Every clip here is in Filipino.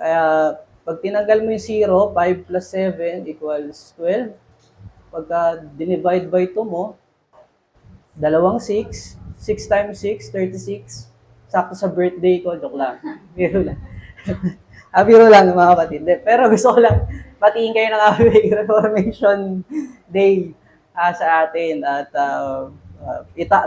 Kaya, pag tinanggal mo yung 0, 5 plus 7 equals 12. Pagka dinivide by 2 mo, dalawang 6, 6 times 6, 36. Sakto sa birthday ko, joke lang. Biro lang. Biro lang mga kapatid. Pero gusto ko lang patiin kayo ng aming Reformation Day sa atin. At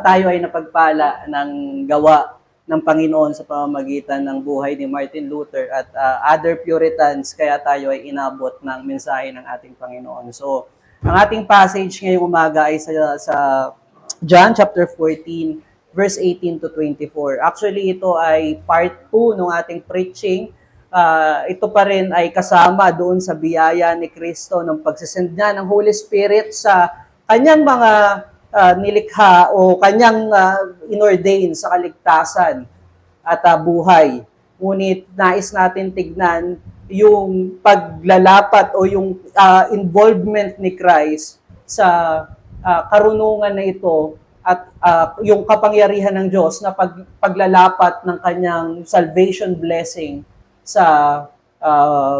tayo ay napagpala ng gawa ng Panginoon sa pamamagitan ng buhay ni Martin Luther at other Puritans, kaya tayo ay inabot ng mensahe ng ating Panginoon. So, ang ating passage ngayong umaga ay sa John chapter 14, verse 18 to 24. Actually, ito ay part 2 ng ating preaching. Ito pa rin ay kasama doon sa biyaya ni Kristo ng pagsisend niya ng Holy Spirit sa kanyang mga nilikha o kanyang inordain sa kaligtasan at buhay. Ngunit nais natin tignan yung paglalapat o yung involvement ni Christ sa karunungan na ito at yung kapangyarihan ng Diyos na paglalapat ng kanyang salvation blessing sa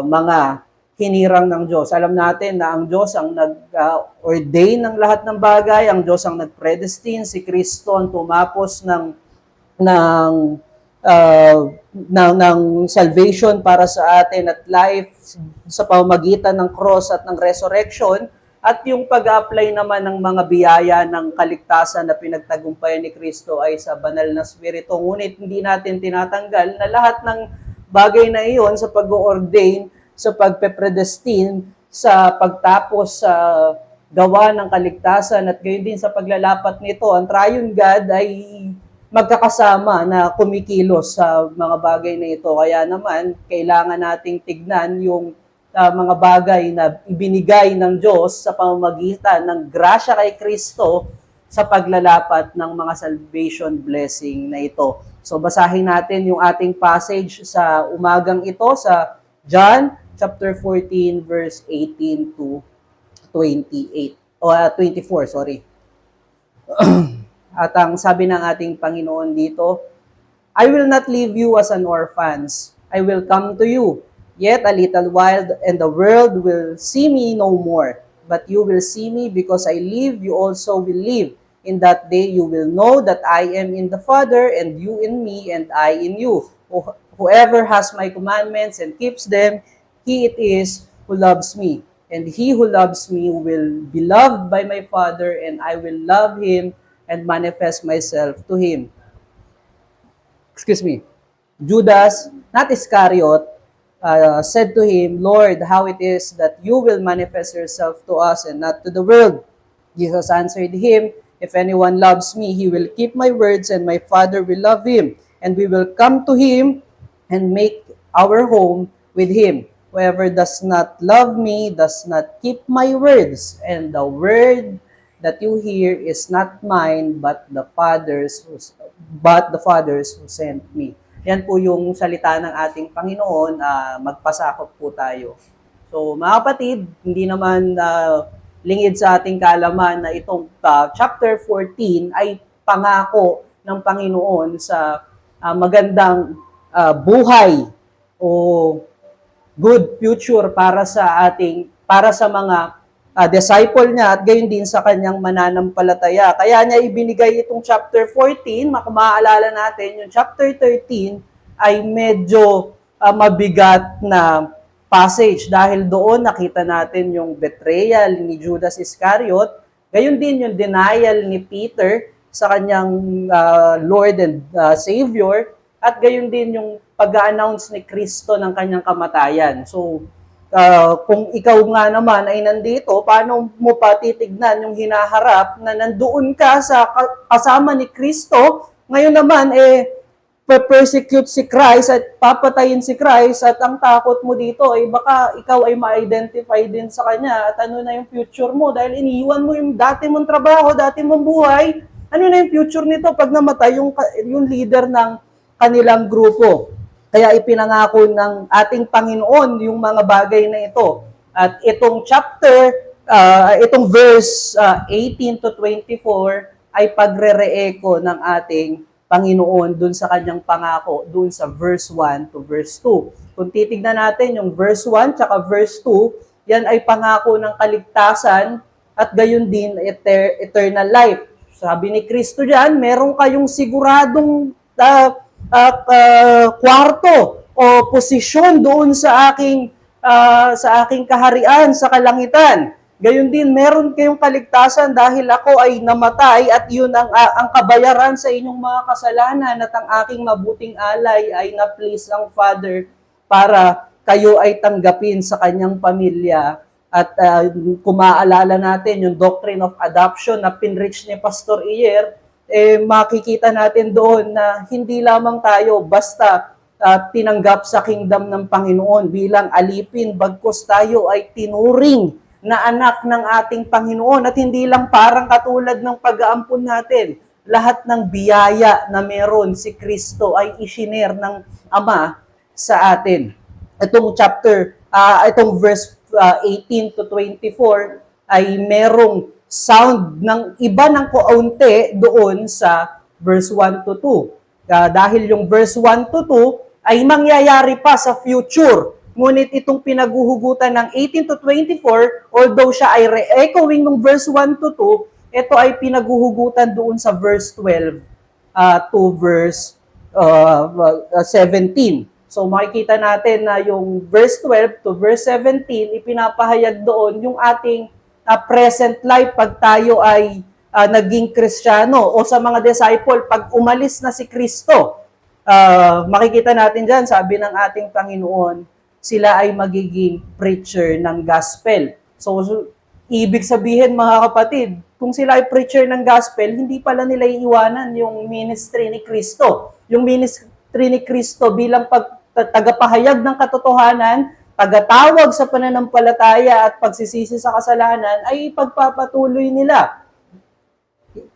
mga hinirang ng Diyos. Alam natin na ang Diyos ang nag-ordain ng lahat ng bagay, ang Diyos ang nag-predestine, si Kristo ang tumapos ng salvation para sa atin at life sa pamamagitan ng cross at ng resurrection, at yung pag-apply naman ng mga biyaya ng kaligtasan na pinagtagumpayan ni Kristo ay sa banal na Espiritu. Ngunit hindi natin tinatanggal na lahat ng bagay na iyon sa pag-ordain, sa pagpe-predestine, sa pagtapos sa gawa ng kaligtasan at gayon din sa paglalapat nito, ang triune God ay magkakasama na kumikilos sa mga bagay na ito. Kaya naman, kailangan nating tignan yung mga bagay na ibinigay ng Diyos sa pamamagitan ng grasya kay Kristo sa paglalapat ng mga salvation blessing na ito. So basahin natin yung ating passage sa umagang ito sa John chapter 14 verse 18 to 28 o 24, sorry. At ang sabi ng ating Panginoon dito, I will not leave you as an orphans. I will come to you. Yet a little while, and the world will see me no more. But you will see me, because I live, you also will live. In that day you will know that I am in the Father, and you in me, and I in you. Whoever has my commandments and keeps them, he it is who loves me. And he who loves me will be loved by my Father, and I will love him and manifest myself to him. Judas, not Iscariot, said to him, Lord, how it is that you will manifest yourself to us and not to the world? Jesus answered him, if anyone loves me, he will keep my words, and my Father will love him, and we will come to him and make our home with him. Whoever does not love me does not keep my words, and the word that you hear is not mine, but the Father's who sent me. Yan po yung salita ng ating Panginoon. Magpasakop po tayo. So mga kapatid, hindi naman lingid sa ating kaalaman na itong chapter 14 ay pangako ng Panginoon sa magandang buhay o good future para sa mga disciple niya at gayon din sa kanyang mananampalataya. Kaya niya ibinigay itong chapter 14, maaalala natin, yung chapter 13 ay medyo mabigat na passage dahil doon nakita natin yung betrayal ni Judas Iscariot, gayon din yung denial ni Peter sa kanyang Lord and Savior, at gayon din yung pag-announce ni Kristo ng kanyang kamatayan. So, kung ikaw nga naman ay nandito, paano mo pa titignan yung hinaharap na nandoon ka sa kasama ni Kristo, ngayon naman persecute si Christ at papatayin si Christ, at ang takot mo dito ay baka ikaw ay ma-identify din sa kanya at ano na yung future mo dahil iniiwan mo yung dati mong trabaho, dati mong buhay. Ano na yung future nito pag namatay yung leader ng kanilang grupo? Kaya ipinangako ng ating Panginoon yung mga bagay na ito. At itong verse 18 to 24 ay pagre-reeko ng ating Panginoon dun sa kanyang pangako, dun sa verse 1 to verse 2. Kung titignan natin yung verse 1 tsaka verse 2, yan ay pangako ng kaligtasan at gayon din eternal life. Sabi ni Kristo diyan, meron kayong siguradong kwarto o posisyon doon sa aking kaharian sa kalangitan. Gayon din, meron kayong kaligtasan dahil ako ay namatay at yun ang kabayaran sa inyong mga kasalanan at ang aking mabuting alay ay na-please ang Father para kayo ay tanggapin sa kanyang pamilya. At kung maaalala natin yung doctrine of adoption na pinreach ni Pastor Iyer, makikita natin doon na hindi lamang tayo basta tinanggap sa kingdom ng Panginoon bilang alipin, bagkus tayo ay tinuring na anak ng ating Panginoon at hindi lang parang katulad ng pag-aampon natin. Lahat ng biyaya na meron si Kristo ay isinare ng Ama sa atin. Itong verse 18 to 24 ay merong sound ng iba ng kaunti doon sa verse 1 to 2. Dahil yung verse 1 to 2 ay mangyayari pa sa future. Ngunit itong pinaguhugutan ng 18 to 24, although siya ay re-echoing ng verse 1 to 2, ito ay pinaguhugutan doon sa verse 12 to verse 17. So makikita natin na yung verse 12 to verse 17, ipinapahayag doon yung ating present life pag tayo ay naging Kristiyano o sa mga disciple pag umalis na si Kristo. Makikita natin dyan, sabi ng ating Panginoon, sila ay magiging preacher ng gospel. So, ibig sabihin mga kapatid, kung sila ay preacher ng gospel, hindi pala nila iiwanan yung ministry ni Kristo. Yung ministry ni Kristo bilang tagapahayag ng katotohanan, tagatawag sa pananampalataya at pagsisisi sa kasalanan ay pagpapatuloy nila.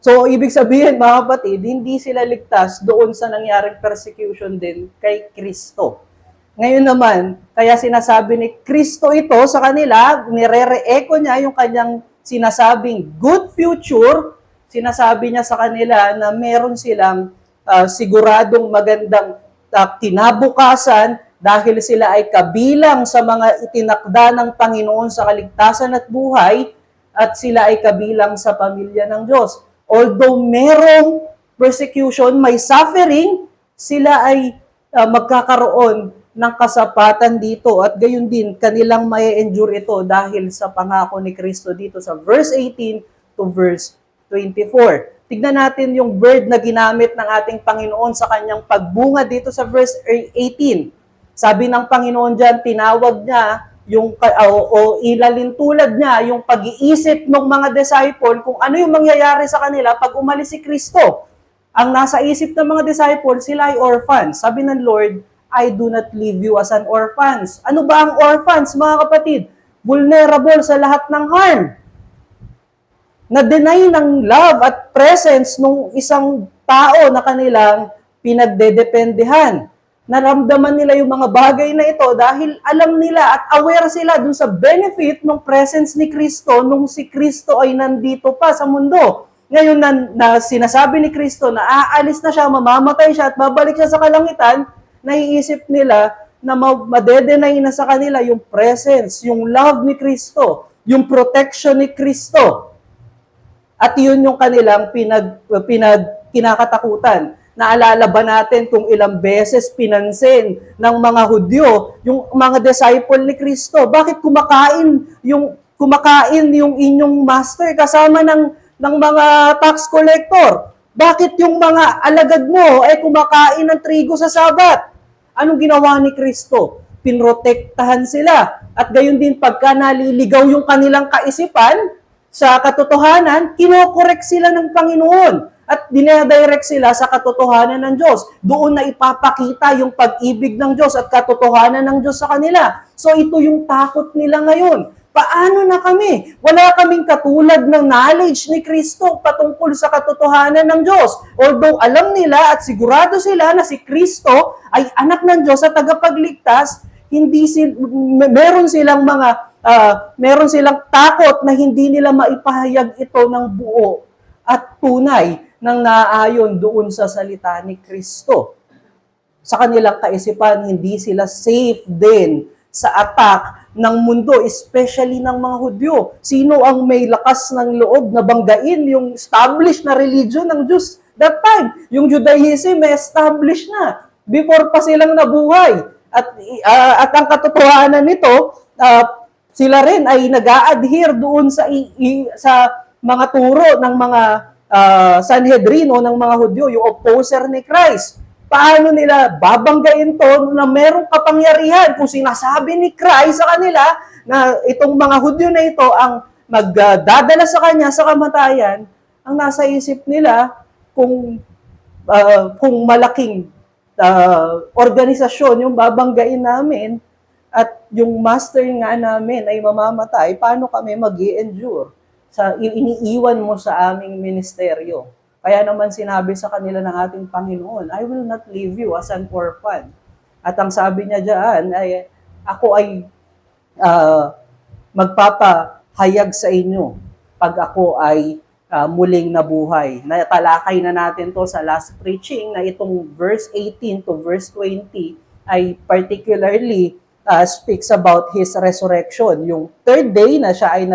So, ibig sabihin mga kapatid, hindi sila ligtas doon sa nangyaring persecution din kay Kristo. Ngayon naman, kaya sinasabi ni Kristo ito sa kanila, nire-re-echo niya yung kanyang sinasabing good future, sinasabi niya sa kanila na meron silang siguradong magandang kinabukasan dahil sila ay kabilang sa mga itinakda ng Panginoon sa kaligtasan at buhay at sila ay kabilang sa pamilya ng Diyos. Although merong persecution, may suffering, sila ay magkakaroon ng kasapatan dito at gayon din kanilang mai-endure ito dahil sa pangako ni Kristo dito sa verse 18 to verse 24. Tignan natin yung word na ginamit ng ating Panginoon sa kanyang pagbunga dito sa verse 18. Sabi ng Panginoon dyan, tinawag niya yung o ilalintulad niya yung pag-iisip ng mga disciple kung ano yung mangyayari sa kanila pag umalis si Kristo. Ang nasa isip ng mga disciple, sila ay orphans. Sabi ng Lord, I do not leave you as an orphans. Ano ba ang orphans, mga kapatid? Vulnerable sa lahat ng harm. Na-deny ng love at presence ng isang tao na kanilang pinagdedependehan. Naramdaman nila yung mga bagay na ito dahil alam nila at aware sila dun sa benefit ng presence ni Kristo nung si Kristo ay nandito pa sa mundo. Ngayon na sinasabi ni Kristo na aalis na siya, mamamatay siya at babalik siya sa kalangitan, naiisip nila na madedenay na sa kanila yung presence, yung love ni Kristo, yung protection ni Kristo. At yun yung kanilang kinakatakutan. Naalala ba natin kung ilang beses pinansin ng mga Hudyo yung mga disciple ni Kristo? Bakit kumakain yung inyong master kasama ng mga tax collector? Bakit yung mga alagad mo ay kumakain ng trigo sa Sabat? Anong ginawa ni Kristo? Pinrotektahan sila. At gayon din pagka naliligaw yung kanilang kaisipan sa katotohanan, kinokorek sila ng Panginoon at dinadirect sila sa katotohanan ng Diyos. Doon na ipapakita yung pag-ibig ng Diyos at katotohanan ng Diyos sa kanila. So ito yung takot nila ngayon. Paano na kami? Wala kaming katulad ng knowledge ni Kristo patungkol sa katotohanan ng Diyos. Although alam nila at sigurado sila na si Kristo ay anak ng Diyos at tagapagligtas, meron silang takot na hindi nila maipahayag ito ng buo at tunay ng naaayon doon sa salita ni Kristo. Sa kanilang kaisipan, hindi sila safe din sa attack ng mundo, especially ng mga Hudyo. Sino ang may lakas ng loob na banggain yung established na religion ng Diyos that time? Yung Judaism may established na before pa silang nabuhay. At ang katotohanan nito, sila rin ay nag-a-adhere doon sa mga turo ng mga Sanhedrin o ng mga Hudyo, yung opposer ni Christ. Paano nila babanggain to na merong kapangyarihan kung sinasabi ni Christ sa kanila na itong mga Hudyo na ito ang magdadala sa kanya sa kamatayan? Ang nasa isip nila kung malaking organisasyon yung babanggain namin at yung master nga namin ay mamamatay, paano kami mag-i-endure sa iniiwan mo sa aming ministeryo? Kaya naman sinabi sa kanila ng ating Panginoon, I will not leave you as an orphan. At ang sabi niya diyan ay, ako ay magpapahayag sa inyo pag ako ay muling nabuhay. Natalakay na natin to sa last preaching na itong verse 18 to verse 20 ay particularly speaks about His resurrection. Yung third day na siya ay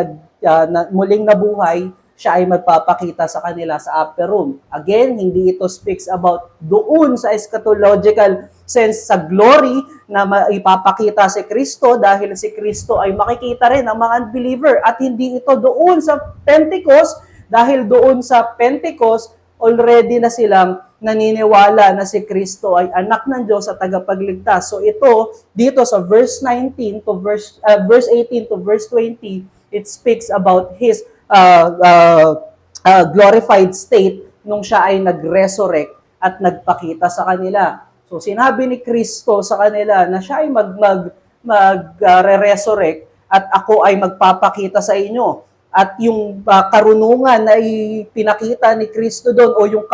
muling nabuhay, siya ay magpapakita sa kanila sa upper room. Again, hindi ito speaks about doon sa eschatological sense sa glory na ipapakita si Kristo dahil si Kristo ay makikita rin ng mga unbeliever. At hindi ito doon sa Pentecost dahil doon sa Pentecost already na silang naniniwala na si Kristo ay anak ng Diyos at tagapagligtas. So ito, dito sa verse 18 to verse 20, it speaks about His glorified state nung siya ay nag-resurrect at nagpakita sa kanila. So sinabi ni Kristo sa kanila na siya ay mag-resurrect at ako ay magpapakita sa inyo. At yung karunungan na ipinakita ni Kristo doon o yung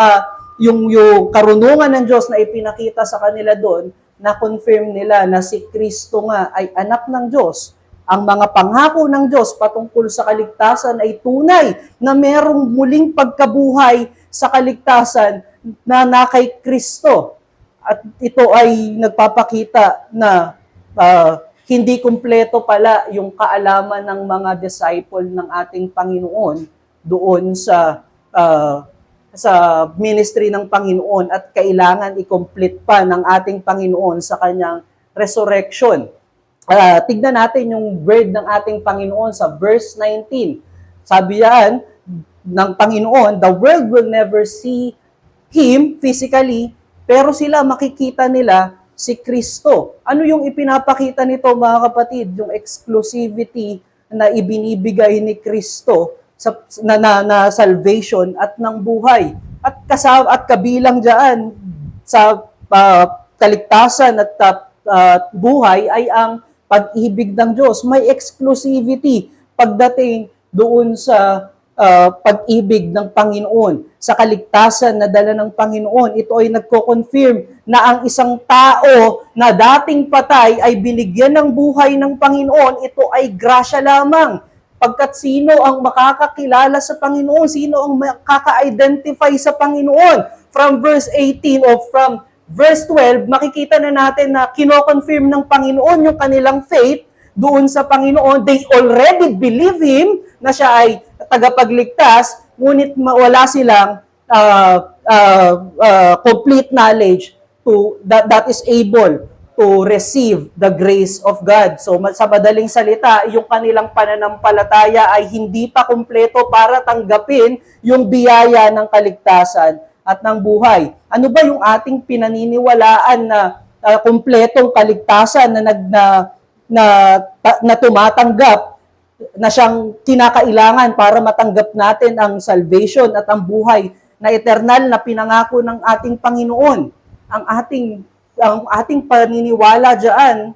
karunungan ng Diyos na ipinakita sa kanila doon, na-confirm nila na si Kristo nga ay anak ng Diyos. Ang mga pangako ng Diyos patungkol sa kaligtasan ay tunay na merong muling pagkabuhay sa kaligtasan na kay Kristo. At ito ay nagpapakita na hindi kumpleto pala yung kaalaman ng mga disciple ng ating Panginoon doon sa ministry ng Panginoon at kailangan i-complete pa ng ating Panginoon sa kanyang resurrection. Tignan natin yung word ng ating Panginoon sa verse 19. Sabi yan ng Panginoon, the world will never see Him physically, pero sila makikita nila si Kristo. Ano yung ipinapakita nito mga kapatid? Yung exclusivity na ibinibigay ni Kristo na salvation at ng buhay. At kabilang dyan sa kaligtasan at buhay ay ang pag-ibig ng Diyos. May exclusivity pagdating doon sa pag-ibig ng Panginoon. Sa kaligtasan na dala ng Panginoon, ito ay nagko-confirm na ang isang tao na dating patay ay binigyan ng buhay ng Panginoon. Ito ay grasya lamang. Pagkat sino ang makakakilala sa Panginoon? Sino ang makaka-identify sa Panginoon? From verse 18 o from verse 12, makikita na natin na kino-confirm ng Panginoon yung kanilang faith doon sa Panginoon. They already believe Him na siya ay tagapagligtas, ngunit wala silang complete knowledge that is able to receive the grace of God. So sa madaling salita, yung kanilang pananampalataya ay hindi pa kumpleto para tanggapin yung biyaya ng kaligtasan at ng buhay. Ano ba yung ating pinaniniwalaan na kumpletong kaligtasan na tumatanggap na siyang kinakailangan para matanggap natin ang salvation at ang buhay na eternal na pinangako ng ating Panginoon? Ang ating paniniwala diyan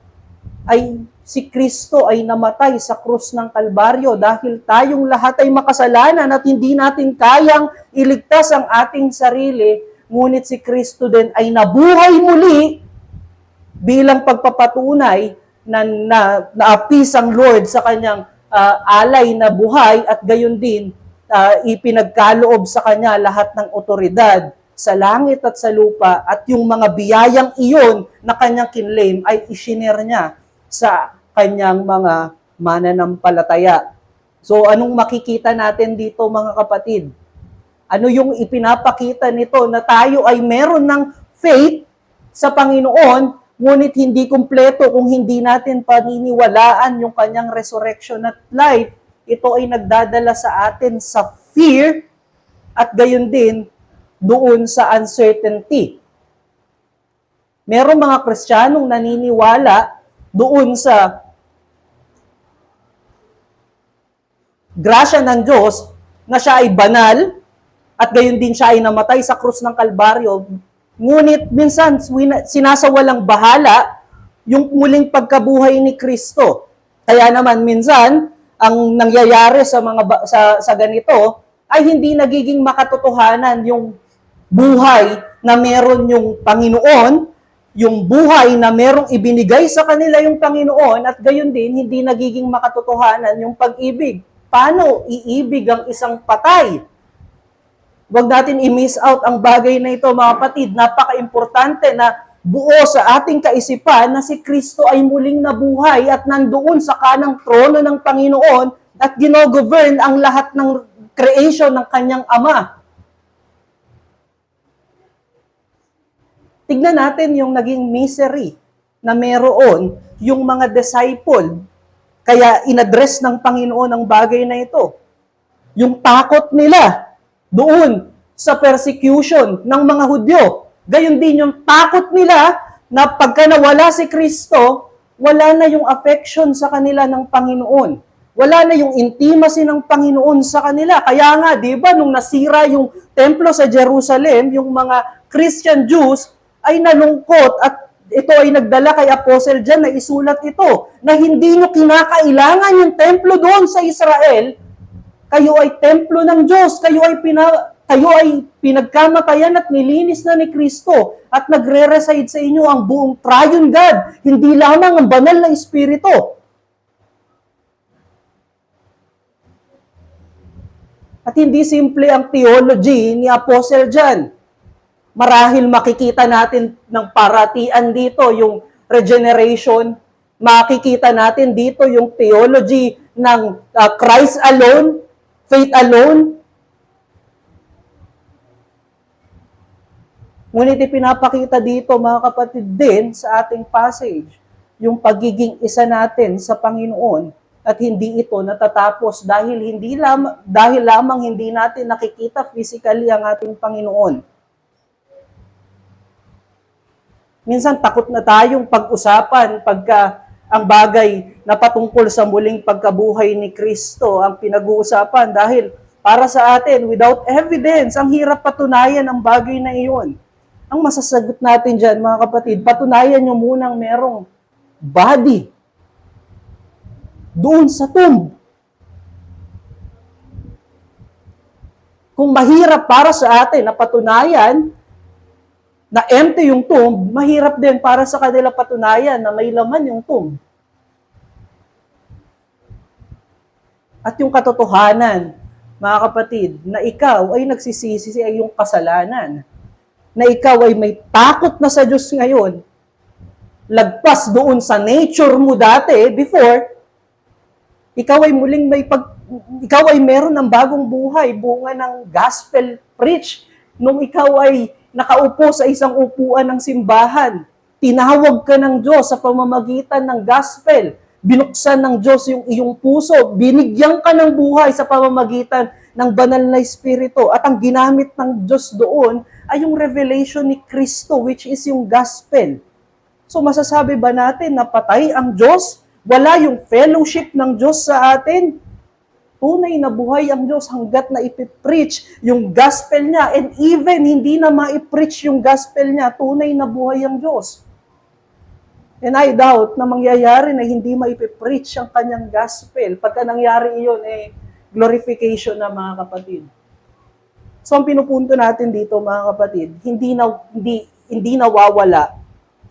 ay si Kristo ay namatay sa krus ng Kalbaryo dahil tayong lahat ay makasalanan at hindi natin kayang iligtas ang ating sarili, ngunit si Kristo din ay nabuhay muli bilang pagpapatunay na naapis ang Lord sa kanyang alay na buhay at gayon din ipinagkaloob sa kanya lahat ng otoridad sa langit at sa lupa, at yung mga biyayang iyon na kanyang kinlaim ay isinare niya sa kanyang mga mananampalataya. So anong makikita natin dito mga kapatid? Ano yung ipinapakita nito na tayo ay meron ng faith sa Panginoon, ngunit hindi kumpleto kung hindi natin paniniwalaan yung kanyang resurrection at life. Ito ay nagdadala sa atin sa fear at gayon din doon sa uncertainty. Merong mga Kristiyanong naniniwala doon sa grasya ng Diyos na siya ay banal at gayon din siya ay namatay sa krus ng Kalbaryo. Ngunit minsan sinasawalang bahala yung muling pagkabuhay ni Kristo. Kaya naman minsan ang nangyayari sa mga sa ganito ay hindi nagiging makatotohanan yung buhay na meron yung Panginoon, yung buhay na merong ibinigay sa kanila yung Panginoon, at gayon din hindi nagiging makatotohanan yung pag-ibig. Paano iibig ang isang patay? Huwag natin i-miss out ang bagay na ito, mga kapatid. Napaka-importante na buo sa ating kaisipan na si Kristo ay muling nabuhay at nandoon sa kanang trono ng Panginoon at ginogovern ang lahat ng creation ng kanyang Ama. Tignan natin yung naging misery na meron yung mga disciple. Kaya inaddress ng Panginoon ang bagay na ito. Yung takot nila doon sa persecution ng mga Hudyo. Gayon din yung takot nila na pagka nawala si Kristo, wala na yung affection sa kanila ng Panginoon. Wala na yung intimacy ng Panginoon sa kanila. Kaya nga, di ba, nung nasira yung templo sa Jerusalem, yung mga Christian Jews ay nalungkot at ito ay nagdala kay Apostle John na isulat ito, na hindi nyo kinakailangan yung templo doon sa Israel. Kayo ay templo ng Diyos, kayo ay pinagkamatayan at nilinis na ni Kristo at nagre-reside sa inyo ang buong triune God, hindi lamang ang banal na Espiritu. At hindi simple ang theology ni Apostle John. Marahil makikita natin ng paratian dito yung regeneration, makikita natin dito yung theology ng Christ alone, faith alone. Ngunit ipinapakita dito, mga kapatid, din sa ating passage, yung pagiging isa natin sa Panginoon, at hindi ito natatapos dahil lamang hindi natin nakikita physically ang ating Panginoon. Minsan takot na tayong pag-usapan pagka ang bagay na patungkol sa muling pagkabuhay ni Kristo ang pinag-uusapan dahil para sa atin, without evidence, ang hirap patunayan ang bagay na iyon. Ang masasagot natin dyan, mga kapatid, patunayan nyo munang merong body doon sa tomb. Kung mahirap para sa atin na patunayan na empty yung tomb, mahirap din para sa kanila patunayan na may laman yung tomb. At yung katotohanan, mga kapatid, na ikaw ay nagsisisi sa iyong kasalanan, na ikaw ay may takot na sa Diyos ngayon, lagpas doon sa nature mo dati, before, ikaw ay meron ng bagong buhay, bunga ng gospel preach, nung ikaw ay nakaupo sa isang upuan ng simbahan. Tinawag ka ng Diyos sa pamamagitan ng gospel. Binuksan ng Diyos yung iyong puso. Binigyan ka ng buhay sa pamamagitan ng banal na Espiritu. At ang ginamit ng Diyos doon ay yung revelation ni Kristo, which is yung gospel. So masasabi ba natin na patay ang Diyos? Wala yung fellowship ng Diyos sa atin? Tunay na buhay ang Diyos hanggat na ipipreach yung gospel niya. And even hindi na maipreach yung gospel niya, tunay na buhay ang Diyos. And I doubt na mangyayari na hindi maipipreach ang kanyang gospel. Pagka nangyari iyon, glorification na, mga kapatid. So ang pinupunto natin dito, mga kapatid, hindi nawawala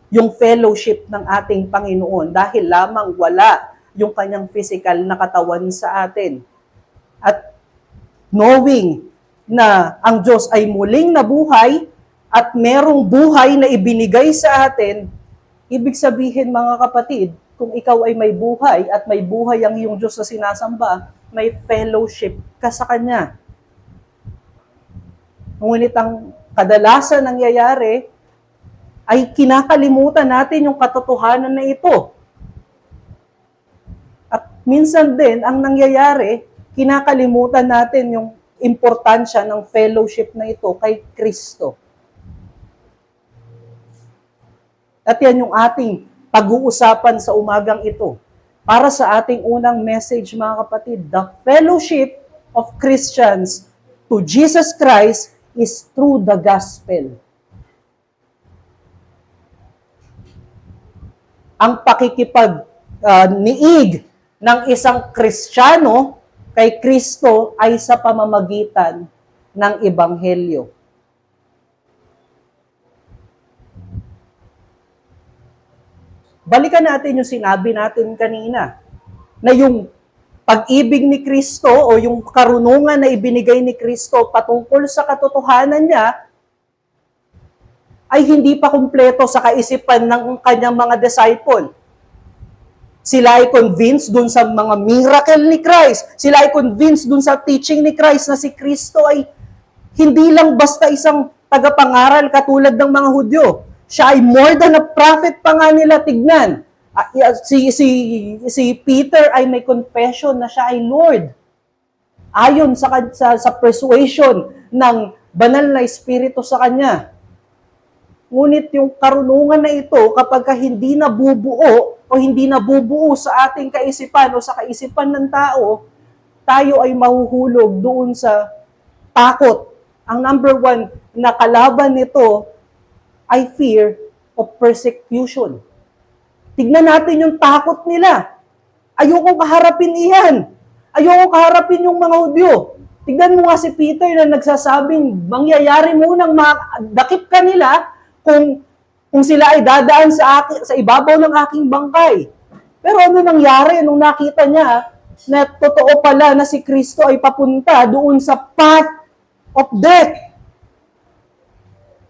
yung fellowship ng ating Panginoon dahil lamang wala yung kanyang physical na katawan sa atin. At knowing na ang Diyos ay muling nabuhay at merong buhay na ibinigay sa atin, ibig sabihin mga kapatid, kung ikaw ay may buhay at may buhay ang iyong Diyos na sinasamba, may fellowship ka sa Kanya. Ngunit ang kadalasan nangyayari ay kinakalimutan natin yung katotohanan na ito. At minsan din, ang nangyayari, kinakalimutan natin yung importansya ng fellowship na ito kay Kristo. At yan yung ating pag-uusapan sa umagang ito. Para sa ating unang message, mga kapatid, the fellowship of Christians to Jesus Christ is through the gospel. Ang pakikipag-niig ng isang Kristiyano kay Kristo ay sa pamamagitan ng Ebanghelyo. Balikan natin yung sinabi natin kanina, na yung pag-ibig ni Kristo o yung karunungan na ibinigay ni Kristo patungkol sa katotohanan niya ay hindi pa kumpleto sa kaisipan ng kanyang mga disciple. Sila ay convinced dun sa mga miracle ni Christ. Sila ay convinced dun sa teaching ni Christ na si Kristo ay hindi lang basta isang tagapangaral katulad ng mga Hudyo. Siya ay more than a prophet pa nga nila, tignan. Si Peter ay may confession na siya ay Lord. Ayon sa persuasion ng banal na espiritu sa kanya. Ngunit yung karunungan na ito, kapag hindi nabubuo o hindi nabubuo sa ating kaisipan o sa kaisipan ng tao, tayo ay mahuhulog doon sa takot. Ang number one na kalaban nito ay fear of persecution. Tignan natin yung takot nila. Ayokong kaharapin iyan. Ayokong kaharapin yung mga Hudyo. Tignan mo nga si Peter na nagsasabing, mangyayari munang dakip ka nila kung sila ay dadaan sa ibabaw ng aking bangkay. Pero ano nangyari nung nakita niya na totoo pala na si Kristo ay papunta doon sa path of death?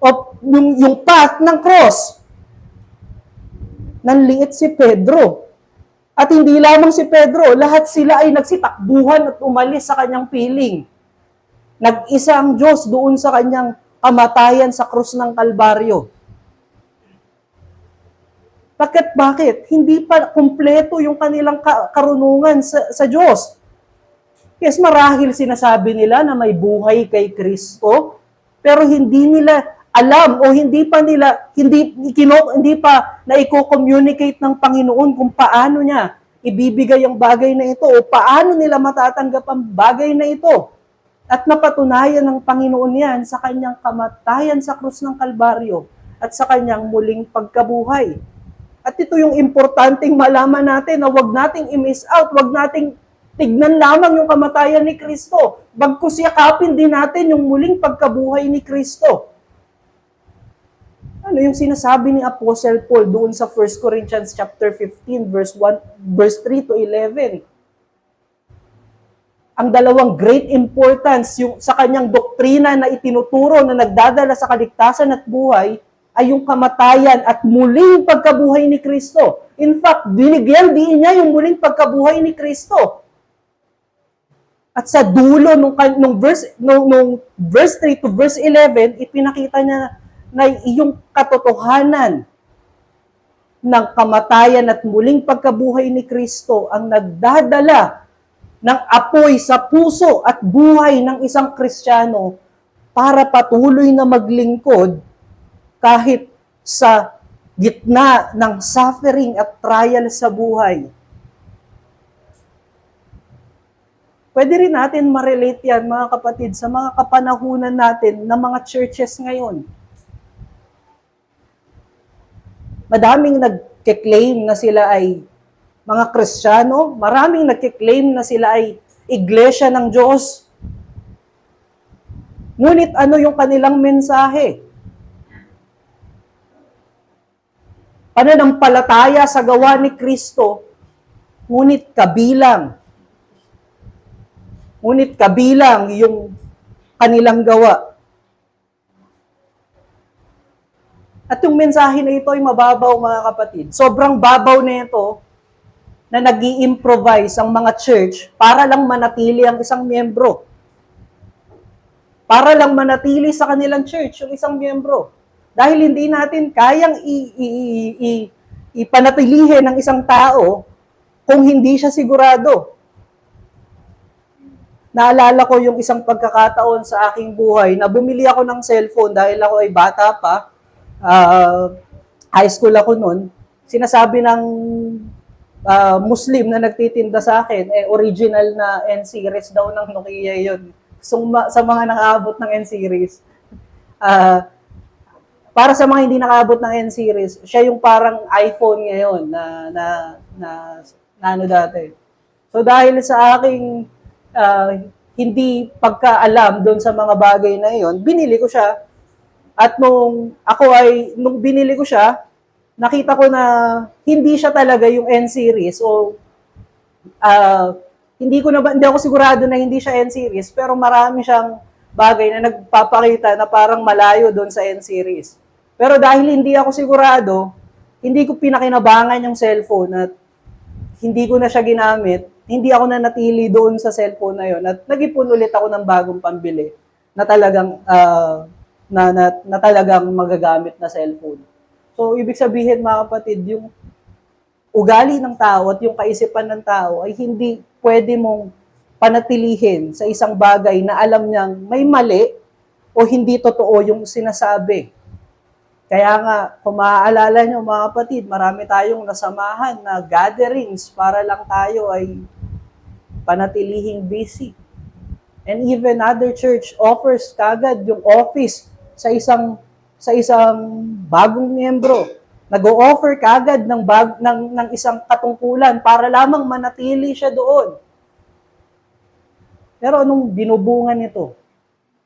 Of yung path ng cross. Nanliit si Pedro. At hindi lamang si Pedro, lahat sila ay nagsitakbuhan at umalis sa kanyang piling. Nag-isa ang Diyos doon sa kanyang kamatayan sa krus ng Kalbaryo. Bakit? Hindi pa kumpleto yung kanilang karunungan sa Diyos. Yes, marahil sinasabi nila na may buhay kay Kristo, pero hindi nila alam o hindi pa naiko-communicate ng Panginoon kung paano niya ibibigay ang bagay na ito o paano nila matatanggap ang bagay na ito. At napatunayan ng Panginoon yan sa kanyang kamatayan sa krus ng Kalbaryo at sa kanyang muling pagkabuhay. At ito yung importanteng malaman natin na wag nating i-miss out, wag nating tignan lamang yung kamatayan ni Kristo. Bagkus yakapin din natin yung muling pagkabuhay ni Kristo. Ano yung sinasabi ni Apostle Paul doon sa 1 Corinthians chapter 15 verse 3 to 11? Ang dalawang great importance yung sa kanyang doktrina na itinuturo na nagdadala sa kaligtasan at buhay ay yung kamatayan at muling pagkabuhay ni Kristo. In fact, binigyan din niya yung muling pagkabuhay ni Kristo. At sa dulo nung verse 3 to verse 11, ipinakita niya na iyong katotohanan ng kamatayan at muling pagkabuhay ni Kristo ang nagdadala ng apoy sa puso at buhay ng isang Kristiyano para patuloy na maglingkod kahit sa gitna ng suffering at trial sa buhay. Pwede rin natin ma-relate yan, mga kapatid, sa mga kapanahunan natin ng mga churches ngayon. Madaming nagke-claim na sila ay mga Kristiyano, maraming nagke-claim na sila ay iglesia ng Diyos. Ngunit ano yung kanilang mensahe? Pananampalataya sa gawa ni Kristo, ngunit kabilang ngunit kabilang yung kanilang gawa. At yung mensahe na ito ay mababaw, mga kapatid. Sobrang babaw na ito na nag-i-improvise ang mga church para lang manatili ang isang miyembro. Para lang manatili sa kanilang church yung isang miyembro. Dahil hindi natin kayang ipanatilihin ng isang tao kung hindi siya sigurado. Naalala ko yung isang pagkakataon sa aking buhay na bumili ako ng cellphone dahil ako ay bata pa. High school ako noon. Sinasabi ng Muslim na nagtitinda sa akin, original na N-series daw ng Nokia yun. So, sa mga nakaabot ng N-series, para sa mga hindi nakaabot ng N-series, siya yung parang iPhone ngayon na ano dati. So dahil sa aking hindi pagkaalam doon sa mga bagay na iyon, binili ko siya. At nung binili ko siya, nakita ko na hindi siya talaga yung N-series o hindi ako sigurado na hindi siya N-series, pero marami siyang bagay na nagpapakita na parang malayo doon sa N-series. Pero dahil hindi ako sigurado, hindi ko pinakinabangan yung cellphone at hindi ko na siya ginamit, hindi ako na natili doon sa cellphone na yon at nag-ipon ulit ako ng bagong pambili na talagang na talagang magagamit na cellphone. So, ibig sabihin, mga kapatid, yung ugali ng tao at yung kaisipan ng tao ay hindi pwede mong panatilihin sa isang bagay na alam niyang may mali o hindi totoo yung sinasabi. Kaya nga, kung maaalala nyo, mga kapatid, marami tayong nasamahan na gatherings para lang tayo ay panatilihing busy. And even other church offers kagad yung office sa isang bagong miyembro. Nag-o-offer kagad ng isang katungkulan para lamang manatili siya doon. Pero anong binubungan nito?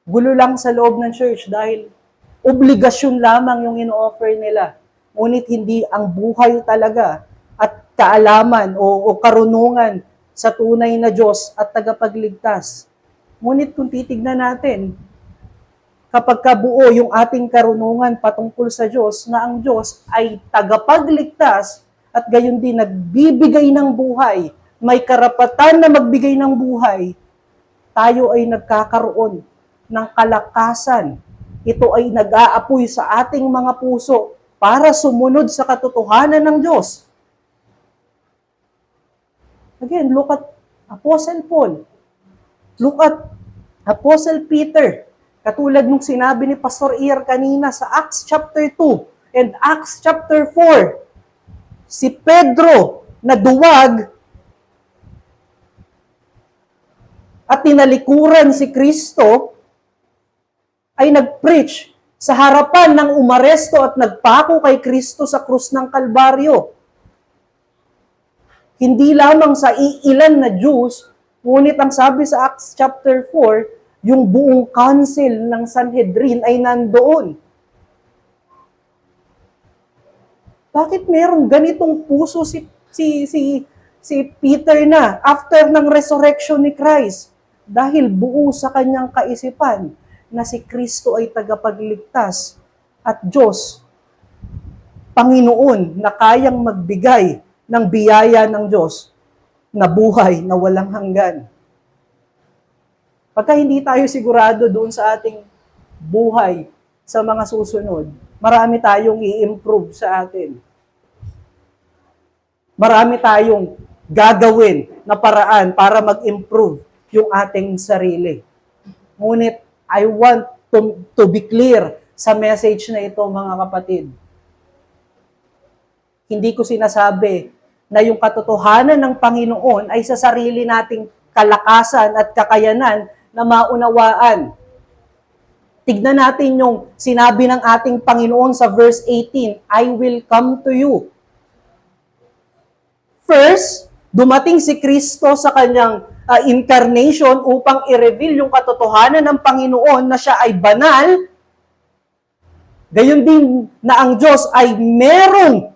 Gulo lang sa loob ng church dahil obligasyon lamang yung ino-offer nila. Ngunit hindi ang buhay talaga at kaalaman o karunungan sa tunay na Diyos at tagapagligtas. Ngunit kung titignan natin, kapag kabuo yung ating karunungan patungkol sa Diyos, na ang Diyos ay tagapagligtas at gayon din nagbibigay ng buhay, may karapatan na magbigay ng buhay, tayo ay nagkakaroon ng kalakasan. Ito ay nag-aapoy sa ating mga puso para sumunod sa katotohanan ng Diyos. Again, look at Apostle Paul. Look at Apostle Peter. Katulad nung sinabi ni Pastor Ier kanina sa Acts chapter 2 and Acts chapter 4. Si Pedro na duwag at tinalikuran si Kristo ay nag-preach sa harapan ng umaresto at nagpako kay Kristo sa krus ng Kalbaryo. Hindi lamang sa iilan na Jews, ngunit ang sabi sa Acts chapter 4, yung buong council ng Sanhedrin ay nandoon. Bakit merong ganitong puso si Peter na after ng resurrection ni Christ? Dahil buo sa kanyang kaisipan na si Kristo ay tagapagligtas at Diyos, Panginoon na kayang magbigay ng biyaya ng Diyos na buhay na walang hanggan. Pagka hindi tayo sigurado doon sa ating buhay sa mga susunod, marami tayong i-improve sa atin. Marami tayong gagawin na paraan para mag-improve yung ating sarili. Ngunit, I want to be clear sa message na ito, mga kapatid. Hindi ko sinasabi na yung katotohanan ng Panginoon ay sa sarili nating kalakasan at kakayanan na maunawaan. Tignan natin yung sinabi ng ating Panginoon sa verse 18, I will come to you. First, dumating si Kristo sa kanyang incarnation upang i-reveal yung katotohanan ng Panginoon na siya ay banal. Gayon din na ang Diyos ay merong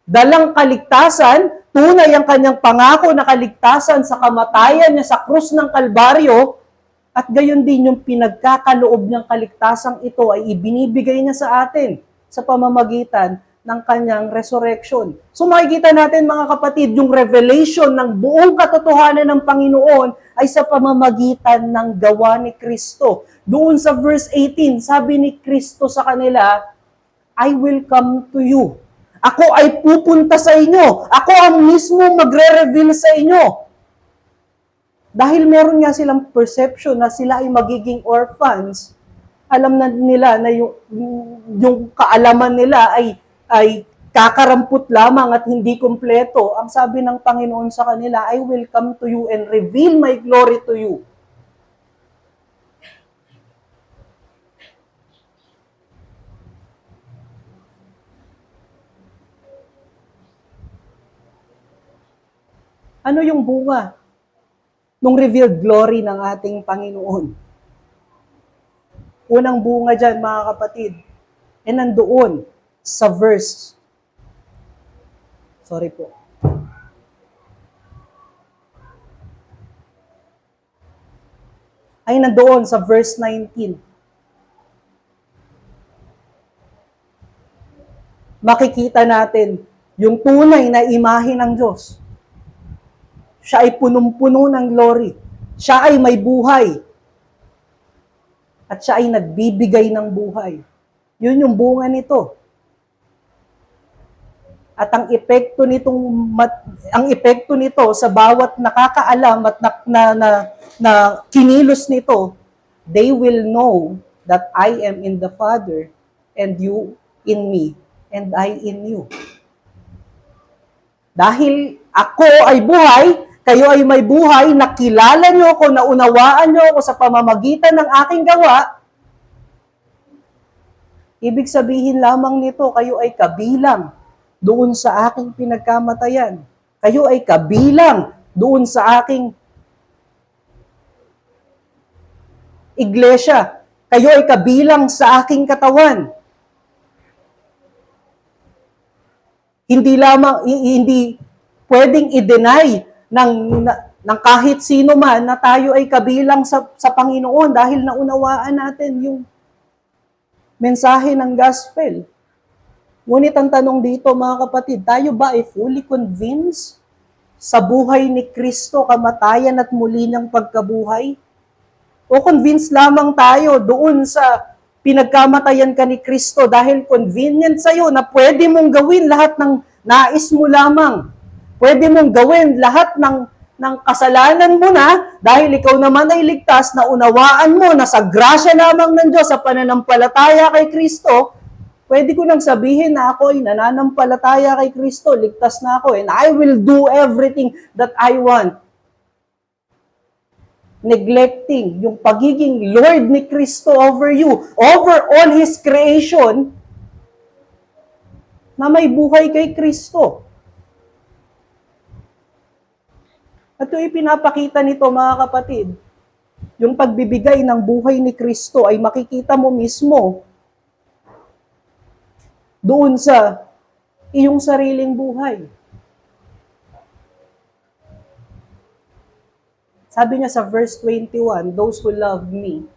dalang kaligtasan tunay ang kanyang pangako na kaligtasan sa kamatayan niya sa krus ng Kalbaryo, at gayon din yung pinagkakaloob niyang kaligtasang ito ay ibinibigay niya sa atin sa pamamagitan ng kanyang resurrection. So makikita natin mga kapatid, yung revelation ng buong katotohanan ng Panginoon ay sa pamamagitan ng gawa ni Kristo. Doon sa verse 18, sabi ni Kristo sa kanila, I will come to you. Ako ay pupunta sa inyo. Ako ang mismo magre-reveal sa inyo. Dahil meron nga silang perception na sila ay magiging orphans, alam na nila na yung kaalaman nila ay kakarampot lamang at hindi kumpleto. Ang sabi ng Panginoon sa kanila, I will come to you and reveal my glory to you. Ano yung bunga nung revealed glory ng ating Panginoon? Unang bunga dyan, mga kapatid, nandoon sa verse. Sorry po. Ay nandoon sa verse 19. Makikita natin yung tunay na imahe ng Diyos. Siya ay punong-puno ng glory. Siya ay may buhay. At siya ay nagbibigay ng buhay. Yun yung bunga nito. At ang epekto nito sa bawat nakakaalam at na kinilos nito, they will know that I am in the Father and you in me and I in you. Dahil ako ay buhay, kayo ay may buhay, nakilala nyo ako, naunawaan nyo ako sa pamamagitan ng aking gawa, ibig sabihin lamang nito, kayo ay kabilang doon sa aking pinagkamatayan. Kayo ay kabilang doon sa aking iglesia. Kayo ay kabilang sa aking katawan. Hindi pwedeng i-deny ng kahit sino man na tayo ay kabilang sa Panginoon dahil naunawaan natin yung mensahe ng gospel. Ngunit ang tanong dito, mga kapatid, tayo ba ay fully convinced sa buhay ni Kristo, kamatayan at muli niyang pagkabuhay? O convinced lamang tayo doon sa pinagkamatayan ka ni Kristo dahil convenient sa'yo na pwede mong gawin lahat ng nais mo lamang. Pwede mong gawin lahat ng kasalanan mo na dahil ikaw naman ay ligtas na unawaan mo na sa grasya lamang ng Diyos sa pananampalataya kay Kristo, pwede ko nang sabihin na ako ay nananampalataya kay Kristo, ligtas na ako, and I will do everything that I want. Neglecting yung pagiging Lord ni Kristo over you, over all His creation, na may buhay kay Kristo. At yung ipinapakita nito, mga kapatid, yung pagbibigay ng buhay ni Kristo ay makikita mo mismo doon sa iyong sariling buhay. Sabi niya sa verse 21, those who love me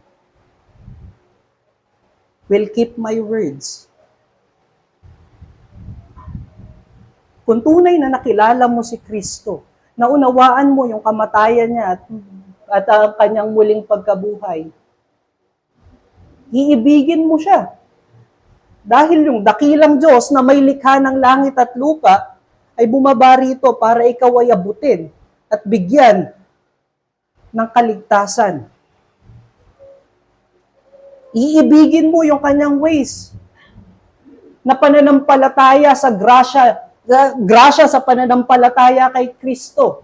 will keep my words. Kung tunay na nakilala mo si Kristo, naunawaan mo yung kamatayan niya at kanyang muling pagkabuhay, iibigin mo siya. Dahil yung dakilang Diyos na may likha ng langit at lupa ay bumaba rito para ikaw ay abutin at bigyan ng kaligtasan. Iibigin mo yung kanyang ways na pananampalataya sa grasya sa pananampalataya kay Kristo.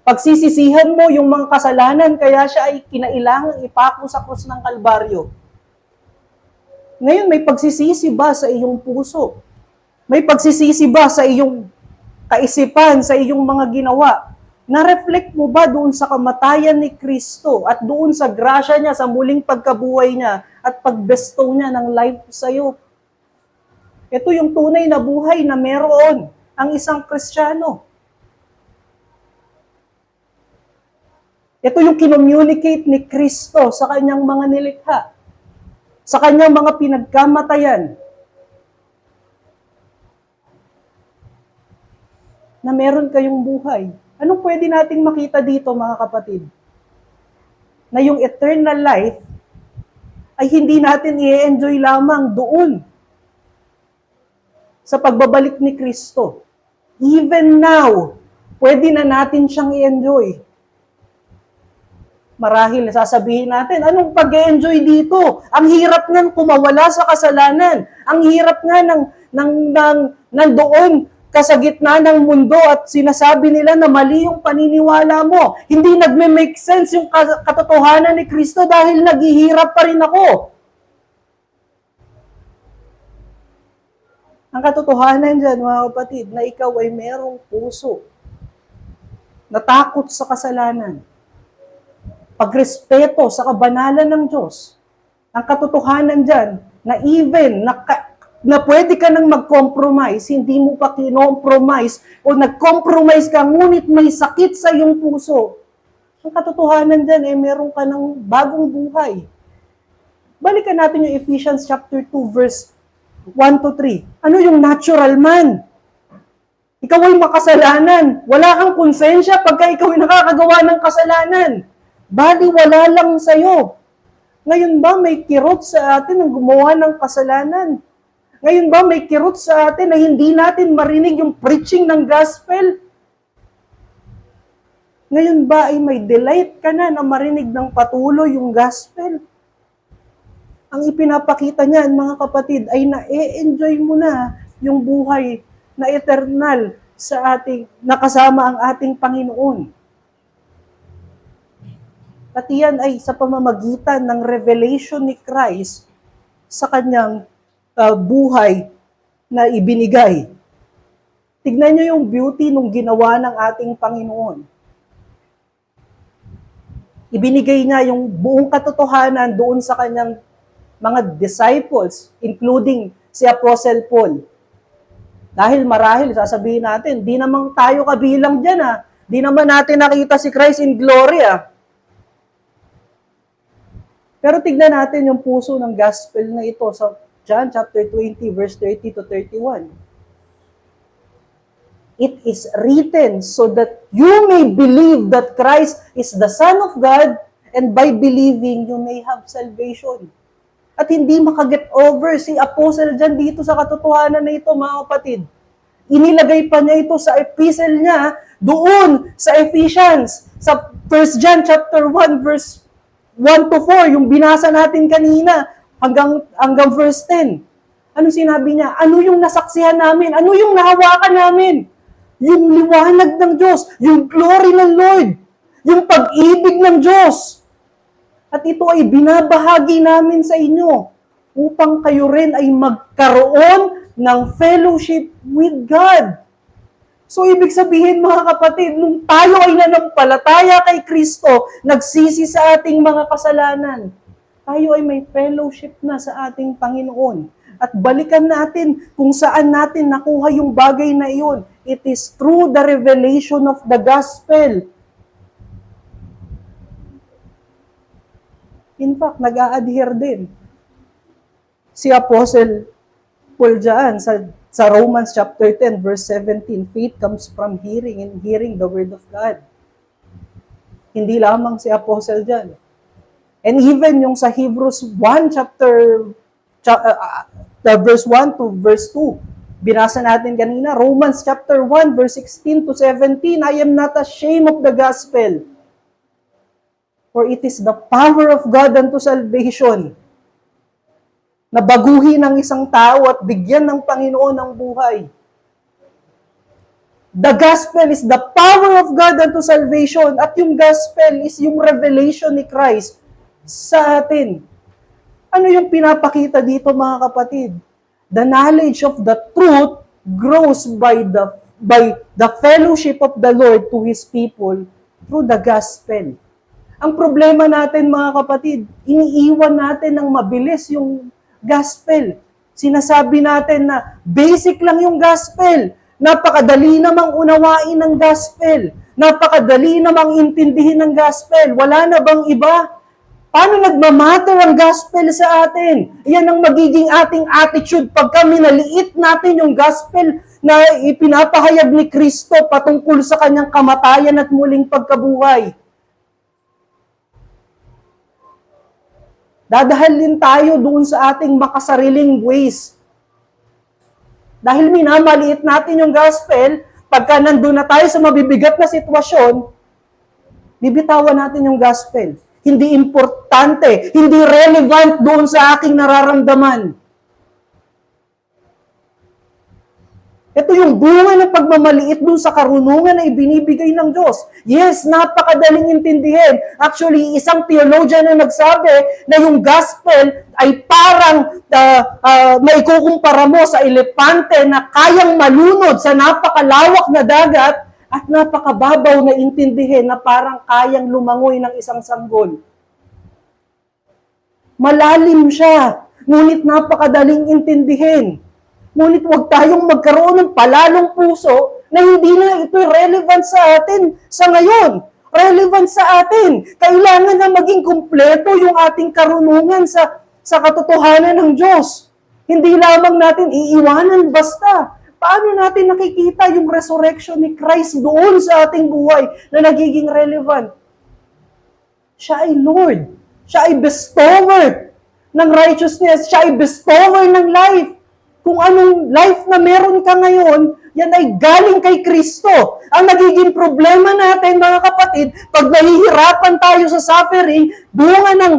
Pagsisisihan mo yung mga kasalanan, kaya siya ay kinailangang ipako sa krus ng Kalbaryo. Ngayon, may pagsisisi ba sa iyong puso? May pagsisisi ba sa iyong kaisipan, sa iyong mga ginawa? Na-reflect mo ba doon sa kamatayan ni Kristo at doon sa grasya niya, sa muling pagkabuhay niya at pagbestow niya ng life sa iyo? Ito yung tunay na buhay na meron ang isang Kristiyano. Ito yung kinommunicate ni Kristo sa kanyang mga nilikha, sa kanyang mga pinagkamatayan, na meron kayong buhay. Anong pwede nating makita dito, mga kapatid? Na yung eternal life ay hindi natin i-enjoy lamang doon sa pagbabalik ni Kristo. Even now, pwede na natin siyang i-enjoy. Marahil sasabihin natin, anong pag-enjoy dito? Ang hirap nang kumawala sa kasalanan. Ang hirap nga nandoon ka sa gitna ng mundo at sinasabi nila na mali yung paniniwala mo. Hindi nagme-make sense yung katotohanan ni Kristo dahil naghihirap pa rin ako. Ang katotohanan dyan, mga kapatid, na ikaw ay merong puso, natakot sa kasalanan, pagrespeto sa kabanalan ng Diyos. Ang katotohanan dyan, na even, na pwede ka nang mag-compromise, hindi mo pa kinompromise, o nag-compromise ka, ngunit may sakit sa iyong puso. Ang katotohanan dyan, meron ka ng bagong buhay. Balikan natin yung Ephesians chapter 2, verse 1-3. Ano yung natural man? Ikaw ay makasalanan. Wala kang konsensya pagka ikaw ay nakakagawa ng kasalanan. Bali, wala lang sa'yo. Ngayon ba may kirot sa atin ang gumawa ng kasalanan? Ngayon ba may kirot sa atin na hindi natin marinig yung preaching ng gospel? Ngayon ba ay may delight ka na na marinig ng patuloy yung gospel? Ang ipinapakita niyan, mga kapatid, ay na-enjoy mo na yung buhay na eternal sa ating, nakasama ang ating Panginoon. At iyan ay sa pamamagitan ng revelation ni Christ sa kanyang buhay na ibinigay. Tignan niyo yung beauty nung ginawa ng ating Panginoon. Ibinigay niya yung buong katotohanan doon sa kanyang mga disciples, including si Apostle Paul. Dahil marahil, sasabihin natin, di naman tayo kabilang dyan Di naman natin nakita si Christ in glory Pero tignan natin yung puso ng gospel na ito sa John chapter 20, verse 30-31. It is written so that you may believe that Christ is the Son of God, and by believing, you may have salvation. At hindi makaget over si Apostle dyan dito sa katotohanan na ito, mga kapatid. Inilagay pa niya ito sa epistle niya doon sa Ephesians, sa 1 John chapter 1 verse 1-4, yung binasa natin kanina hanggang verse 10. Ano sinabi niya? Ano yung nasaksihan namin? Ano yung nahawakan namin? Yung liwanag ng Diyos, yung glory ng Lord, yung pag-ibig ng Diyos. At ito ay binabahagi namin sa inyo upang kayo rin ay magkaroon ng fellowship with God. So, ibig sabihin, mga kapatid, nung tayo ay nanampalataya kay Kristo, nagsisi sa ating mga kasalanan, tayo ay may fellowship na sa ating Panginoon. At balikan natin kung saan natin nakuha yung bagay na iyon. It is through the revelation of the gospel. In fact, nag-a-adhere din si Apostle Paul dyan sa Romans chapter 10, verse 17, faith comes from hearing, and hearing the word of God. Hindi lamang si Apostle dyan. And even yung sa Hebrews 1, verse 1 to verse 2, binasa natin kanina, Romans chapter 1, verse 16-17, I am not ashamed of the gospel, for it is the power of God unto salvation, na baguhin ng isang tao at bigyan ng Panginoon ng buhay. The gospel is the power of God unto salvation, at yung gospel is yung revelation ni Christ sa atin. Ano yung pinapakita dito, mga kapatid? The knowledge of the truth grows by the fellowship of the Lord to His people through the gospel. Ang problema natin, mga kapatid, iniiwan natin ng mabilis yung gospel. Sinasabi natin na basic lang yung gospel. Napakadali namang unawain ng gospel. Napakadali namang intindihin ng gospel. Wala na bang iba? Paano nagmamatter ang gospel sa atin? Yan ang magiging ating attitude pagka minaliit natin yung gospel na ipinapahayag ni Kristo patungkol sa kanyang kamatayan at muling pagkabuhay. Dadahalin tayo doon sa ating makasariling ways. Dahil minamaliit natin yung gospel, pagka nandun na tayo sa mabibigat na sitwasyon, bibitawan natin yung gospel. Hindi importante, hindi relevant doon sa aking nararamdaman. Ito yung bunga ng pagmamaliit doon sa karunungan na ibinibigay ng Diyos. Yes, napakadaling intindihin. Actually, isang theologian na nagsabi na yung gospel ay parang maikukumpara mo sa elepante na kayang malunod sa napakalawak na dagat at napakababaw na intindihin na parang kayang lumangoy ng isang sanggol. Malalim siya, ngunit napakadaling intindihin. Ngunit huwag tayong magkaroon ng palalong puso na hindi na ito relevant sa atin sa ngayon. Relevant sa atin. Kailangan na maging kumpleto yung ating karunungan sa katotohanan ng Diyos. Hindi lamang natin iiwanan basta. Paano natin nakikita yung resurrection ni Christ doon sa ating buhay na nagiging relevant? Siya ay Lord. Siya ay bestower ng righteousness. Siya ay bestower ng life. Kung anong life na meron ka ngayon, yan ay galing kay Kristo. Ang nagiging problema natin, mga kapatid, pag nahihirapan tayo sa suffering, bunga ng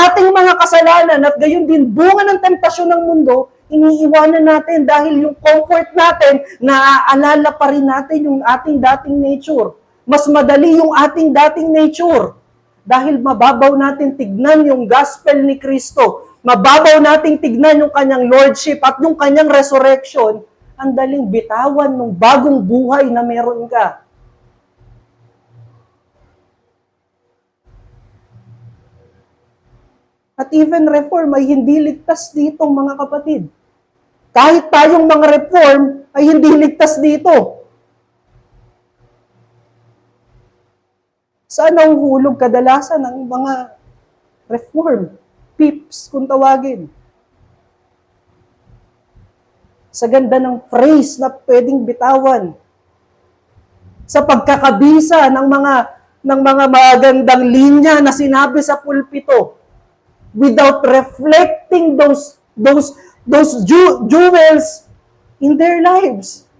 ating mga kasalanan at gayon din bunga ng tentasyon ng mundo, iniiwanan natin dahil yung comfort natin, naaalala pa rin natin yung ating dating nature. Mas madali yung ating dating nature. Dahil mababaw natin tignan yung gospel ni Kristo. Mababaw nating tignan yung kanyang lordship at yung kanyang resurrection, ang daling bitawan ng bagong buhay na meron ka. At even reform ay hindi ligtas dito, mga kapatid. Kahit tayong mga reform ay hindi ligtas dito. Saan ang hulog kadalasan ng mga reform? Pips, kung tawagin. Sa ganda ng phrase na pwedeng bitawan. Sa pagkakabisa ng mga magandang linya na sinabi sa pulpito without reflecting those jewels in their lives.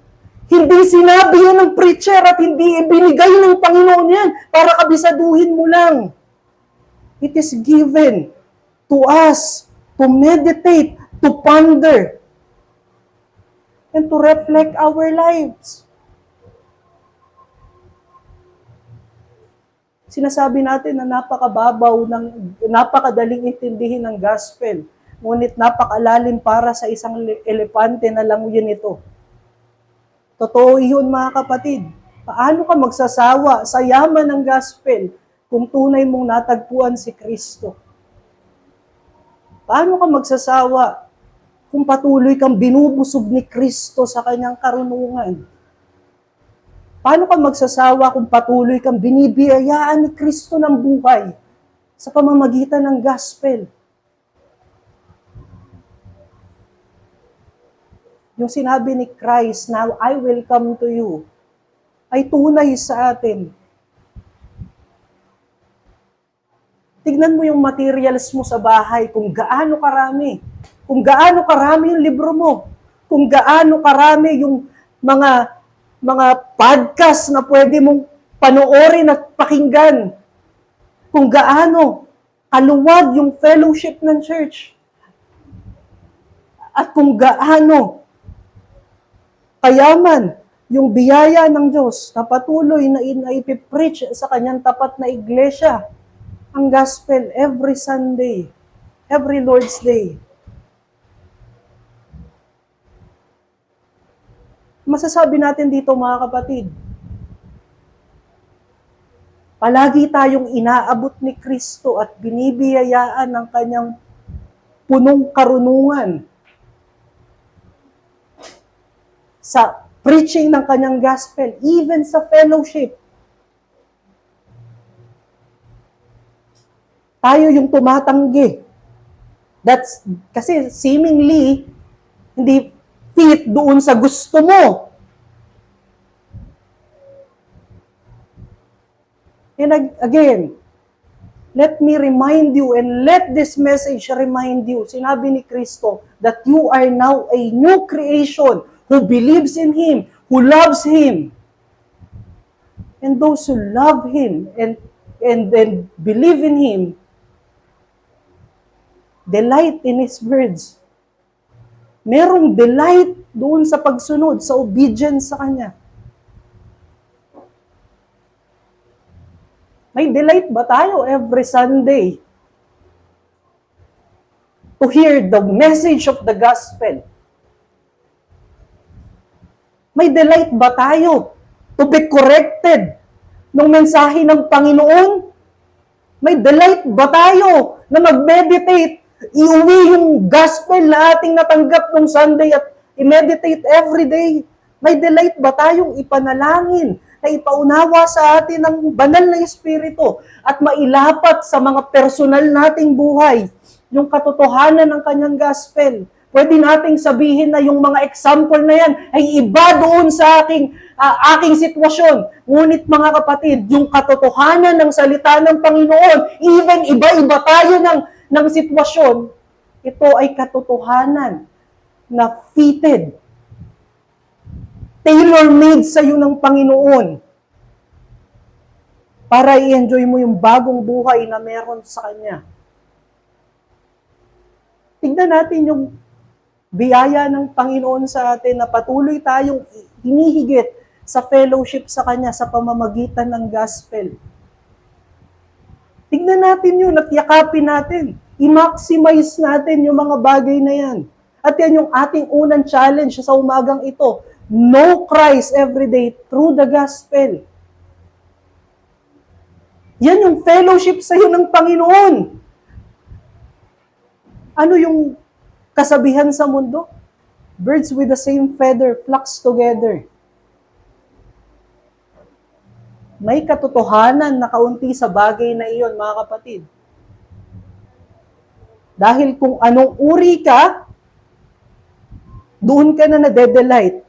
Hindi sinabi yan ng preacher at hindi ibinigay ng Panginoon yan para kabisaduhin mo lang. It is given to us to meditate, to ponder, and to reflect our lives. Sinasabi natin na napakababaw, napakadaling intindihin ng gospel, ngunit napakalalim para sa isang elepante na languyin ito. Totoo yun, mga kapatid. Paano ka magsasawa sa yaman ng gospel kung tunay mong natagpuan si Kristo? Paano ka magsasawa kung patuloy kang binubusog ni Kristo sa kanyang karunungan? Paano ka magsasawa kung patuloy kang binibiyayaan ni Kristo ng buhay sa pamamagitan ng gospel? Yung sinabi ni Christ, "Now I will come to you," ay tunay sa atin. Tignan mo yung materials mo sa bahay, kung gaano karami. Kung gaano karami yung libro mo. Kung gaano karami yung mga podcast na pwede mong panoorin at pakinggan. Kung gaano kaluwag yung fellowship ng church. At kung gaano kayaman yung biyaya ng Diyos na patuloy na ipipreach sa kanyang tapat na iglesia. Ang gospel every Sunday, every Lord's Day. Masasabi natin dito, mga kapatid, palagi tayong inaabot ni Kristo at binibiyayaan ng kanyang punong karunungan sa preaching ng kanyang gospel, even sa fellowship. tayo yung tumatanggi. That's, kasi seemingly, hindi fit doon sa gusto mo. And again, let me remind you and let this message remind you, sinabi ni Kristo, that you are now a new creation who believes in Him, who loves Him. And those who love Him and believe in Him, delight in His words. Merong delight doon sa pagsunod, sa obedience sa Kanya. May delight ba tayo every Sunday to hear the message of the gospel? May delight ba tayo to be corrected ng mensahe ng Panginoon? May delight ba tayo na mag-meditate, iuwi yung gospel na ating natanggap nung Sunday at i-meditate every day? May delight ba tayong ipanalangin na ipaunawa sa atin ng banal na Espiritu at mailapat sa mga personal nating buhay yung katotohanan ng kanyang gospel? Pwede nating sabihin na yung mga example na yan ay iba doon sa aking sitwasyon. Ngunit mga kapatid, yung katotohanan ng salita ng Panginoon, even iba-iba tayo ng sitwasyon, ito ay katotohanan na fitted, tailor-made sa iyo ng Panginoon para i-enjoy mo yung bagong buhay na meron sa Kanya. Tignan natin yung biyaya ng Panginoon sa atin na patuloy tayong hinihigit sa fellowship sa Kanya sa pamamagitan ng gospel. Tignan natin yun at yakapin natin. I-maximize natin yung mga bagay na yan. At yan yung ating unang challenge sa umagang ito. Know Christ every day through the gospel. Yan yung fellowship sa iyo ng Panginoon. Ano yung kasabihan sa mundo? Birds with the same feather flocks together. May katotohanan na kaunti sa bagay na iyon, mga kapatid. Dahil kung anong uri ka, doon ka na nade-delight.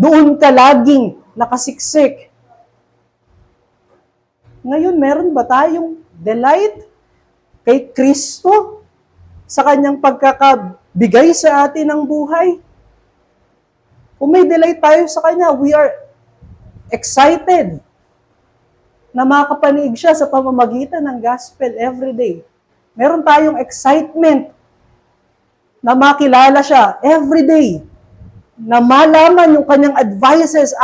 Doon ka laging nakasiksik. Ngayon, meron ba tayong delight kay Kristo sa Kanyang pagkakabigay sa atin ng buhay? Kung may delight tayo sa Kanya, we are excited na makapaniig siya sa pamamagitan ng gospel every day. Meron tayong excitement na makilala siya every day, na malaman yung kanyang advices,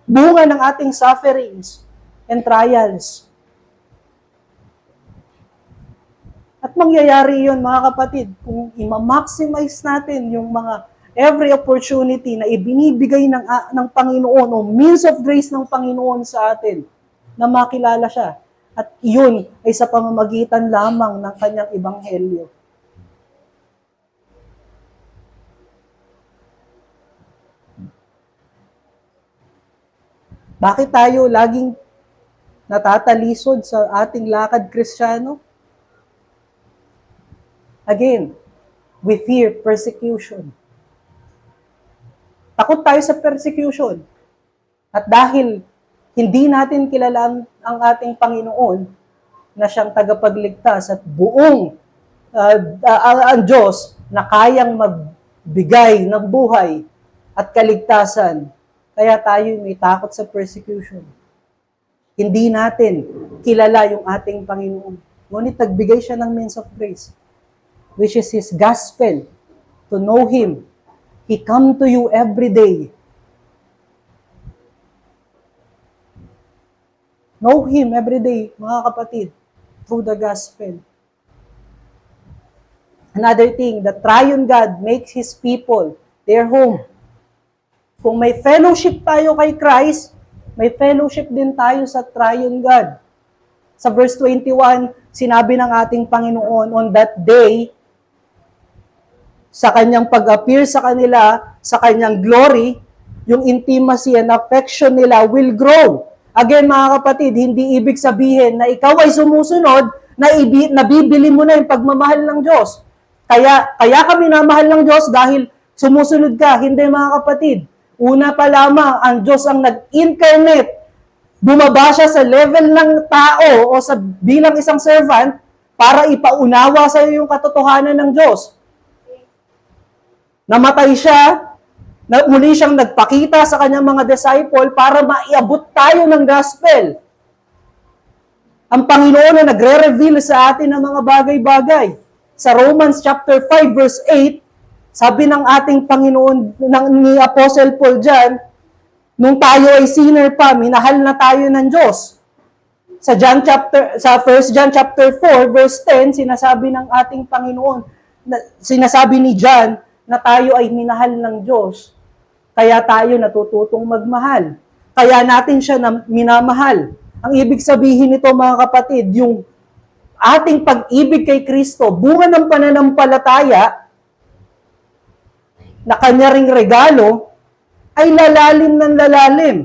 bunga ng ating sufferings and trials. At mangyayari yun, mga kapatid, kung i-maximize natin yung mga every opportunity na ibinibigay ng Panginoon o means of grace ng Panginoon sa atin na makilala siya. At iyon ay sa pamamagitan lamang ng kanyang ebanghelyo. Bakit tayo laging natatalisod sa ating lakad Kristiyano? Again, we fear persecution. Takot tayo sa persecution. At dahil hindi natin kilala ang ating Panginoon na siyang tagapagligtas at buong ang Diyos na kayang magbigay ng buhay at kaligtasan, kaya tayo may takot sa persecution. Hindi natin kilala yung ating Panginoon. Ngunit nagbigay siya ng means of grace, which is His gospel, to know Him. He come to you every day. Know Him every day, mga kapatid, through the gospel. Another thing, the triune God makes His people their home. Kung may fellowship tayo kay Christ, may fellowship din tayo sa triune God. Sa verse 21, sinabi ng ating Panginoon, on that day, sa kanyang pag-appear sa kanila, sa kanyang glory, yung intimacy and affection nila will grow. Again, mga kapatid, hindi ibig sabihin na ikaw ay sumusunod nabibili mo na yung pagmamahal ng Diyos. Kaya kami namahal ng Diyos dahil sumusunod ka. Hindi mga kapatid. Una pa lamang, ang Diyos ang nag-incarnate. Bumaba siya sa level ng tao o sa bilang isang servant para ipaunawa sa iyo yung katotohanan ng Diyos. Namatay siya, muli siyang nagpakita sa kanyang mga disciple para maiabot tayo ng gospel. Ang Panginoon na nagre-reveal sa atin ng mga bagay-bagay. Sa Romans chapter 5 verse 8, sabi ng ating Panginoon, ni Apostle Paul dyan, nung tayo ay sinner pa, minahal na tayo ng Diyos. Sa 1 John chapter 4 verse 10, sinasabi ng ating Panginoon, sinasabi ni John na tayo ay minahal ng Diyos. Kaya tayo natututong magmahal. Kaya natin siya minamahal. Ang ibig sabihin nito mga kapatid, yung ating pag-ibig kay Kristo, bunga ng pananampalataya na kanya ring regalo, ay lalalim ng lalalim.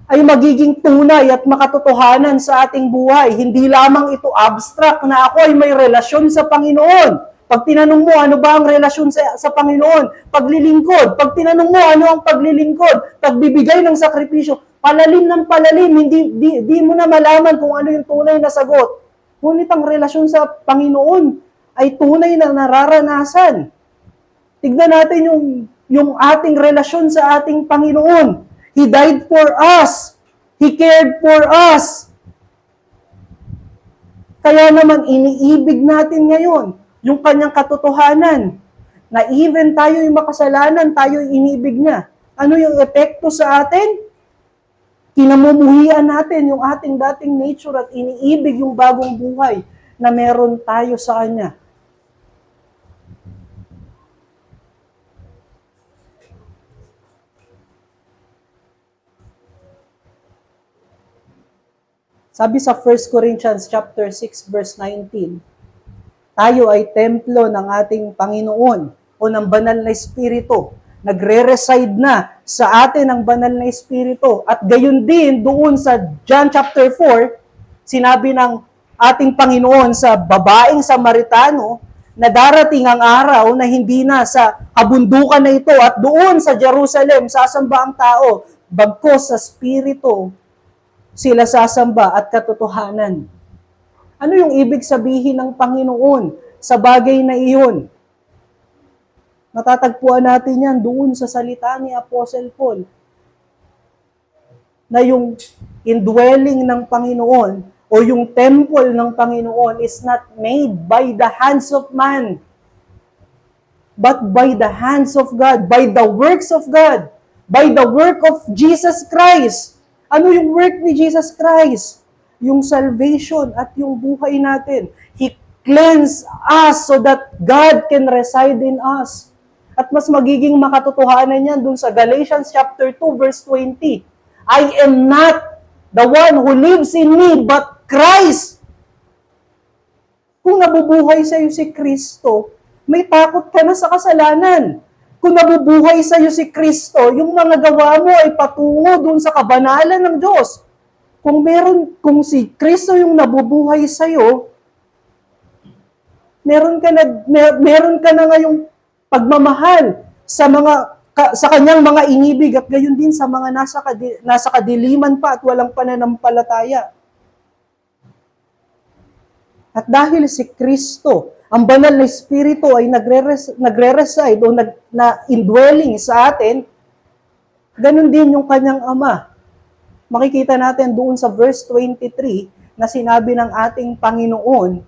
Ay magiging tunay at makatotohanan sa ating buhay. Hindi lamang ito abstract na ako ay may relasyon sa Panginoon. Pag tinanong mo, ano ba ang relasyon sa Panginoon? Paglilingkod. Pag tinanong mo, ano ang paglilingkod? Pagbibigay ng sakripisyo. Palalim ng palalim. Di mo na malaman kung ano yung tunay na sagot. Ngunit ang relasyon sa Panginoon ay tunay na nararanasan. Tignan natin yung ating relasyon sa ating Panginoon. He died for us. He cared for us. Kaya naman iniibig natin ngayon yung kanyang katotohanan, na even tayo yung makasalanan, tayo yung inibig niya. Ano yung epekto sa atin? Kinamumuhian natin yung ating dating nature at iniibig yung bagong buhay na meron tayo sa kanya. Sabi sa 1 Corinthians chapter 6 verse 19, tayo ay templo ng ating Panginoon o ng banal na Espiritu. Nagre-reside na sa atin ang banal na Espiritu. At gayon din doon sa John chapter 4, sinabi ng ating Panginoon sa babaeng Samaritano na darating ang araw na hindi na sa kabundukan na ito at doon sa Jerusalem sasamba ang tao, bagkus sa Espiritu sila sasamba at katotohanan. Ano yung ibig sabihin ng Panginoon sa bagay na iyon? Matatagpuan natin yan doon sa salita ni Apostle Paul na yung indwelling ng Panginoon o yung temple ng Panginoon is not made by the hands of man, but by the hands of God, by the works of God, by the work of Jesus Christ. Ano yung work ni Jesus Christ? Yung salvation at yung buhay natin. He cleansed us so that God can reside in us. At mas magiging makatotohanan yan dun sa Galatians chapter 2 verse 20. I am not the one who lives in me, but Christ. Kung nabubuhay sa iyo si Kristo, may takot ka na sa kasalanan. Kung nabubuhay sa iyo si Kristo, yung mga gawa mo ay patungo dun sa kabanalan ng Diyos. Kung si Kristo yung nabubuhay sa iyo, meron ka na ngayong pagmamahal sa kanyang mga inibig at gayon din sa mga nasa kadiliman pa at walang pananampalataya. At dahil si Kristo, ang banal na Espiritu ay nagre-reside o indwelling sa atin, ganun din yung kanyang Ama. Makikita natin doon sa verse 23 na sinabi ng ating Panginoon,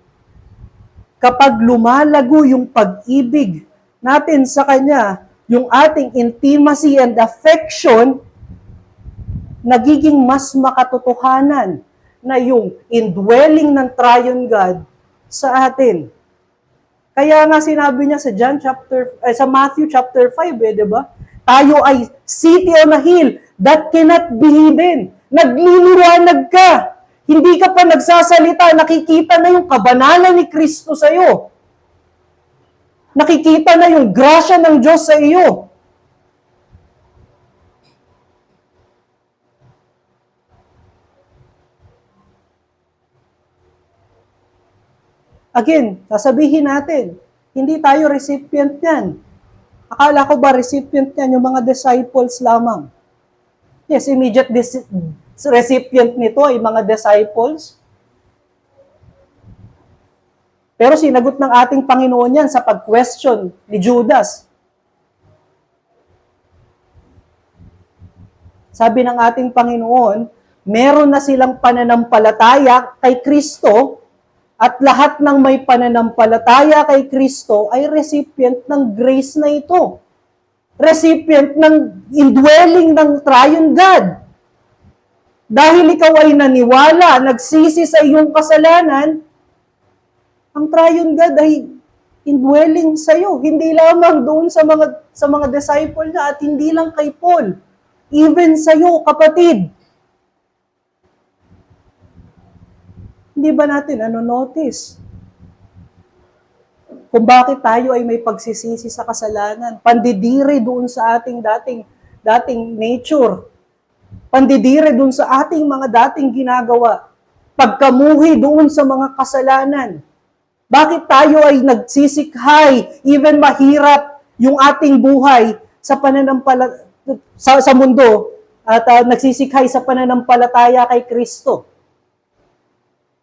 kapag lumalago yung pag-ibig natin sa Kanya, yung ating intimacy and affection, nagiging mas makatotohanan na yung indwelling ng Triune God sa atin. Kaya nga sinabi niya sa Matthew chapter 5, di ba? Tayo ay city on a hill that cannot be hidden. Nagliliwanag ka. Hindi ka pa nagsasalita, nakikita na yung kabanalan ni Kristo sa iyo. Nakikita na yung grasya ng Diyos sa iyo. Again, sasabihin natin, hindi tayo recipient yan. Akala ko ba recipient yan yung mga disciples lamang? Yes, immediate recipient nito ay mga disciples. Pero sinagot ng ating Panginoon yan sa pag-question ni Judas. Sabi ng ating Panginoon, meron na silang pananampalataya kay Kristo at lahat ng may pananampalataya kay Kristo ay recipient ng grace na ito. Recipient ng indwelling ng triune God. Dahil ikaw ay naniwala, nagsisi sa iyong kasalanan, ang triune God ay indwelling sa iyo. Hindi lamang doon sa mga disciple niya at hindi lang kay Paul. Even sa iyo, kapatid. Hindi ba natin notice kung bakit tayo ay may pagsisisi sa kasalanan? Pandidiri doon sa ating dating nature. Pandidiri doon sa ating mga dating ginagawa. Pagkamuhi doon sa mga kasalanan. Bakit tayo ay nagsisikhay, even mahirap yung ating buhay sa sa mundo at nagsisikhay sa pananampalataya kay Kristo?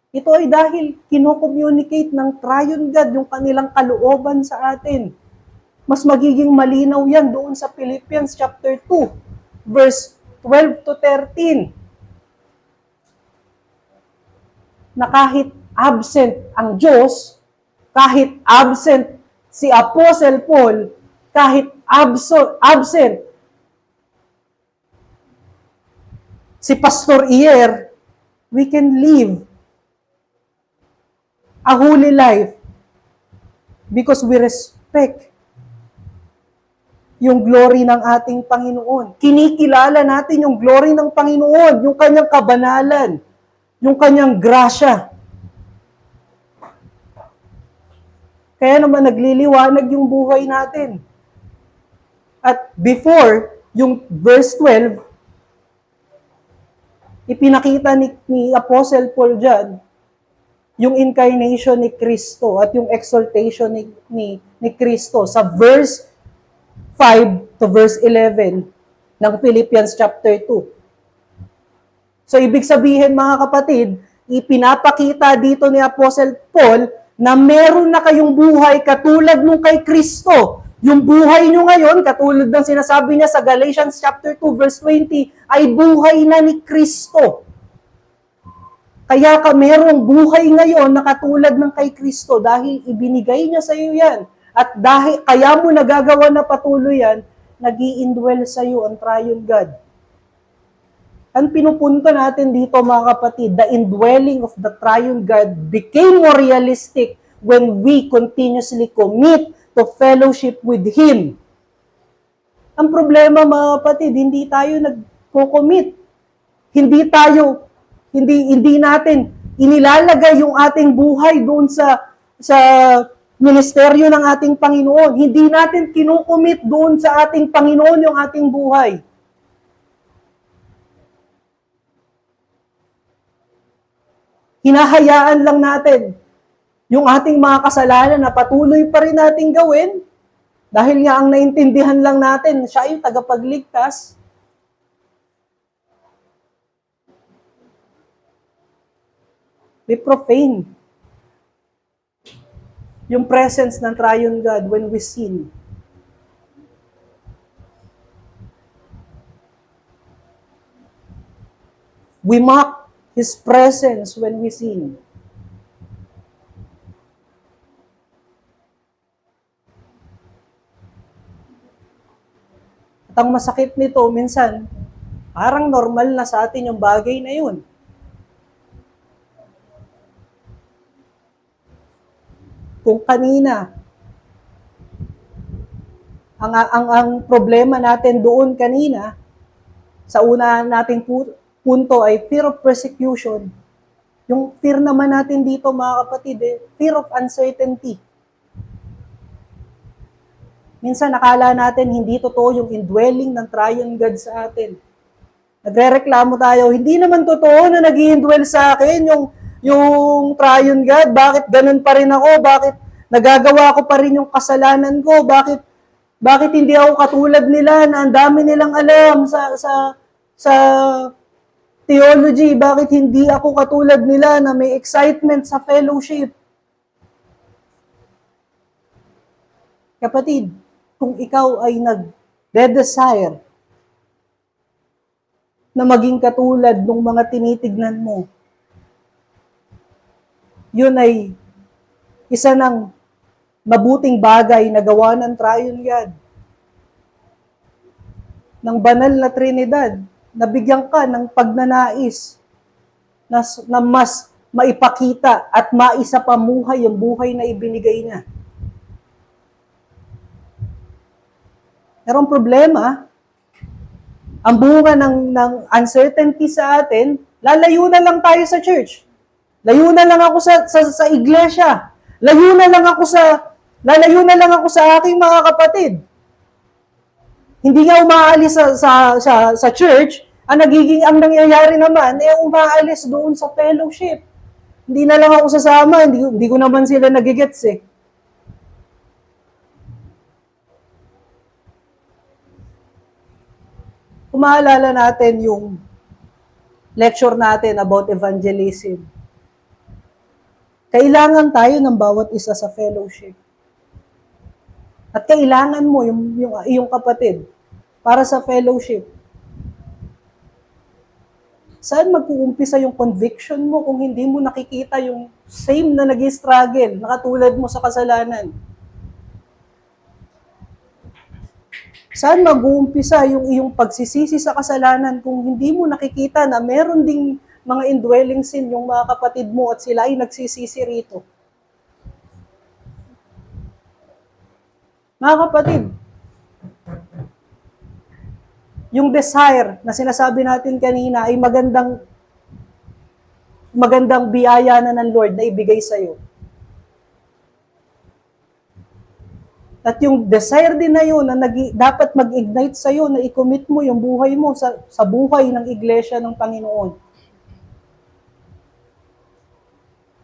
Ito ay dahil kino-communicate ng triune God yung kanilang kalooban sa atin. Mas magiging malinaw yan doon sa Philippians chapter 2, verse 12 to 13. Na kahit absent ang Diyos, kahit absent si Apostle Paul, kahit absent si Pastor Iyer, we can live a holy life because we respect yung glory ng ating Panginoon. Kinikilala natin yung glory ng Panginoon, yung kanyang kabanalan, yung kanyang grasya. Kaya naman nagliliwanag yung buhay natin. At before, yung verse 12, ipinakita ni Apostle Paul dyan, yung incarnation ni Kristo at yung exaltation ni Kristo sa verse 5 to verse 11 ng Philippians chapter 2. So, ibig sabihin mga kapatid, ipinapakita dito ni Apostle Paul na meron na kayong buhay katulad nung kay Kristo. Yung buhay nyo ngayon, katulad ng sinasabi niya sa Galatians chapter 2 verse 20, ay buhay na ni Kristo. Kaya ka merong buhay ngayon na katulad ng kay Kristo dahil ibinigay niya sa iyo yan. At dahil kaya mo nagagawa na patuloy yan, nag-i-indwell sa iyo ang triune God. Ang pinupunto natin dito mga kapatid, the indwelling of the triune God became more realistic when we continuously commit to fellowship with Him. Ang problema mga kapatid, hindi tayo nagko-commit. Hindi natin inilalagay yung ating buhay doon sa ministeryo ng ating Panginoon. Hindi natin kinukomit doon sa ating Panginoon yung ating buhay. Hinahayaan lang natin yung ating mga kasalanan na patuloy pa rin nating gawin dahil nga ang naintindihan lang natin, siya yung tagapagligtas. We profane yung presence ng triune God when we sin. We mock His presence when we sin. At ang masakit nito, minsan, parang normal na sa atin yung bagay na yun. Kung kanina, ang problema natin doon kanina, sa una nating punto ay fear of persecution. Yung fear naman natin dito mga kapatid, fear of uncertainty. Minsan nakala natin hindi totoo yung indwelling ng triune God sa atin. Nagrereklamo tayo, hindi naman totoo na nag-i-indwell sa akin yung triune God? Bakit ganun pa rin ako? Bakit nagagawa ko pa rin yung kasalanan ko? Bakit hindi ako katulad nila na ang dami nilang alam sa theology? Bakit hindi ako katulad nila na may excitement sa fellowship? Kapatid, kung ikaw ay nag-desire na maging katulad ng mga tinitignan mo, yun ay isa ng mabuting bagay na gawa ng triune God, ng banal na Trinidad, nabigyan ka ng pagnanais na mas maipakita at maisapamuhay yung buhay na ibinigay niya. Pero ang problema, ang bunga ng uncertainty sa atin, lalayo na lang tayo sa church. Layo na lang ako sa iglesia. Lalayo na lang ako sa aking mga kapatid. Hindi nga umaalis sa church, ang nangyayari naman, umaalis doon sa fellowship. Hindi na lang ako sasama, hindi ko naman sila nagigets eh. Kung maalala natin yung lecture natin about evangelism, kailangan tayo ng bawat isa sa fellowship. At kailangan mo yung iyong kapatid para sa fellowship. Saan mag-uumpisa yung conviction mo kung hindi mo nakikita yung same na nag-struggle, nakatulad mo sa kasalanan? Saan mag-uumpisa yung iyong pagsisisi sa kasalanan kung hindi mo nakikita na meron ding mga indwelling sin yung mga kapatid mo at sila ay nagsisisi rito? Mga kapatid, yung desire na sinasabi natin kanina ay magandang biyaya na ng Lord na ibigay sa'yo. At yung desire din na yun na dapat mag-ignite sa'yo na i-commit mo yung buhay mo sa buhay ng iglesia ng Panginoon.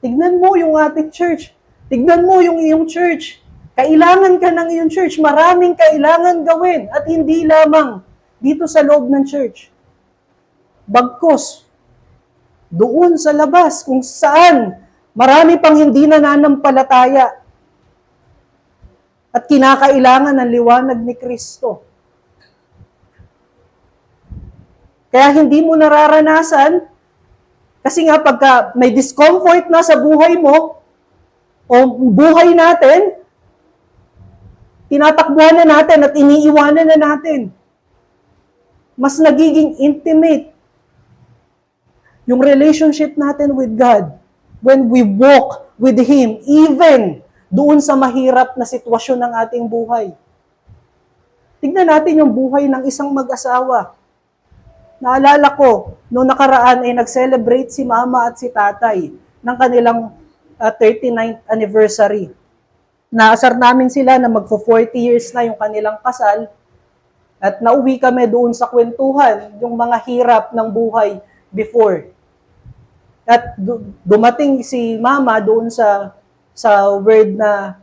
Tignan mo yung ating church. Tignan mo yung iyong church. Kailangan ka ng iyong church. Maraming kailangan gawin. At hindi lamang dito sa loob ng church. Bagkus, doon sa labas, kung saan marami pang hindi nananampalataya at kinakailangan ng liwanag ni Kristo. Kaya hindi mo nararanasan, kasi nga pagka may discomfort na sa buhay mo, o buhay natin, tinatakbuhan na natin at iniiwanan na natin. Mas nagiging intimate yung relationship natin with God when we walk with Him, even doon sa mahirap na sitwasyon ng ating buhay. Tignan natin yung buhay ng isang mag-asawa. Naalala ko, noong nakaraan ay nag-celebrate si mama at si tatay ng kanilang 39th anniversary. Naasar namin sila na magfo-40 years na yung kanilang kasal at nauwi kami doon sa kwentuhan, yung mga hirap ng buhay before. At dumating si mama doon sa word na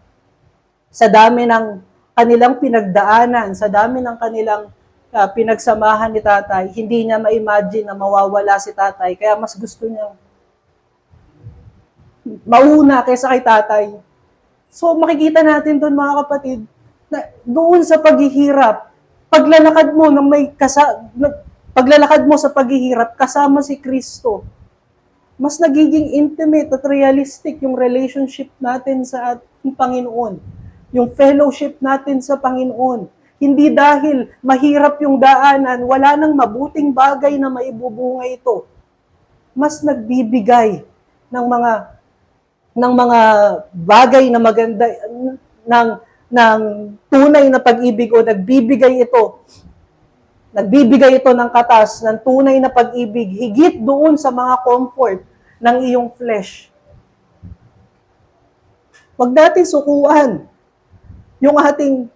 sa dami ng kanilang pinagdaanan, sa dami ng kanilang pinagsamahan ni tatay, hindi niya ma-imagine na mawawala si tatay. Kaya mas gusto niya mauna kaysa kay tatay. So makikita natin doon mga kapatid, na doon sa paghihirap, paglalakad mo sa paghihirap kasama si Kristo, mas nagiging intimate at realistic yung relationship natin sa ating Panginoon. Yung fellowship natin sa Panginoon. Hindi dahil mahirap yung daanan, wala nang mabuting bagay na maibubunga ito. Mas nagbibigay ng mga bagay na maganda, ng tunay na pag-ibig o nagbibigay ito ng katas, ng tunay na pag-ibig, higit doon sa mga comfort ng iyong flesh. Huwag natin sukuan yung ating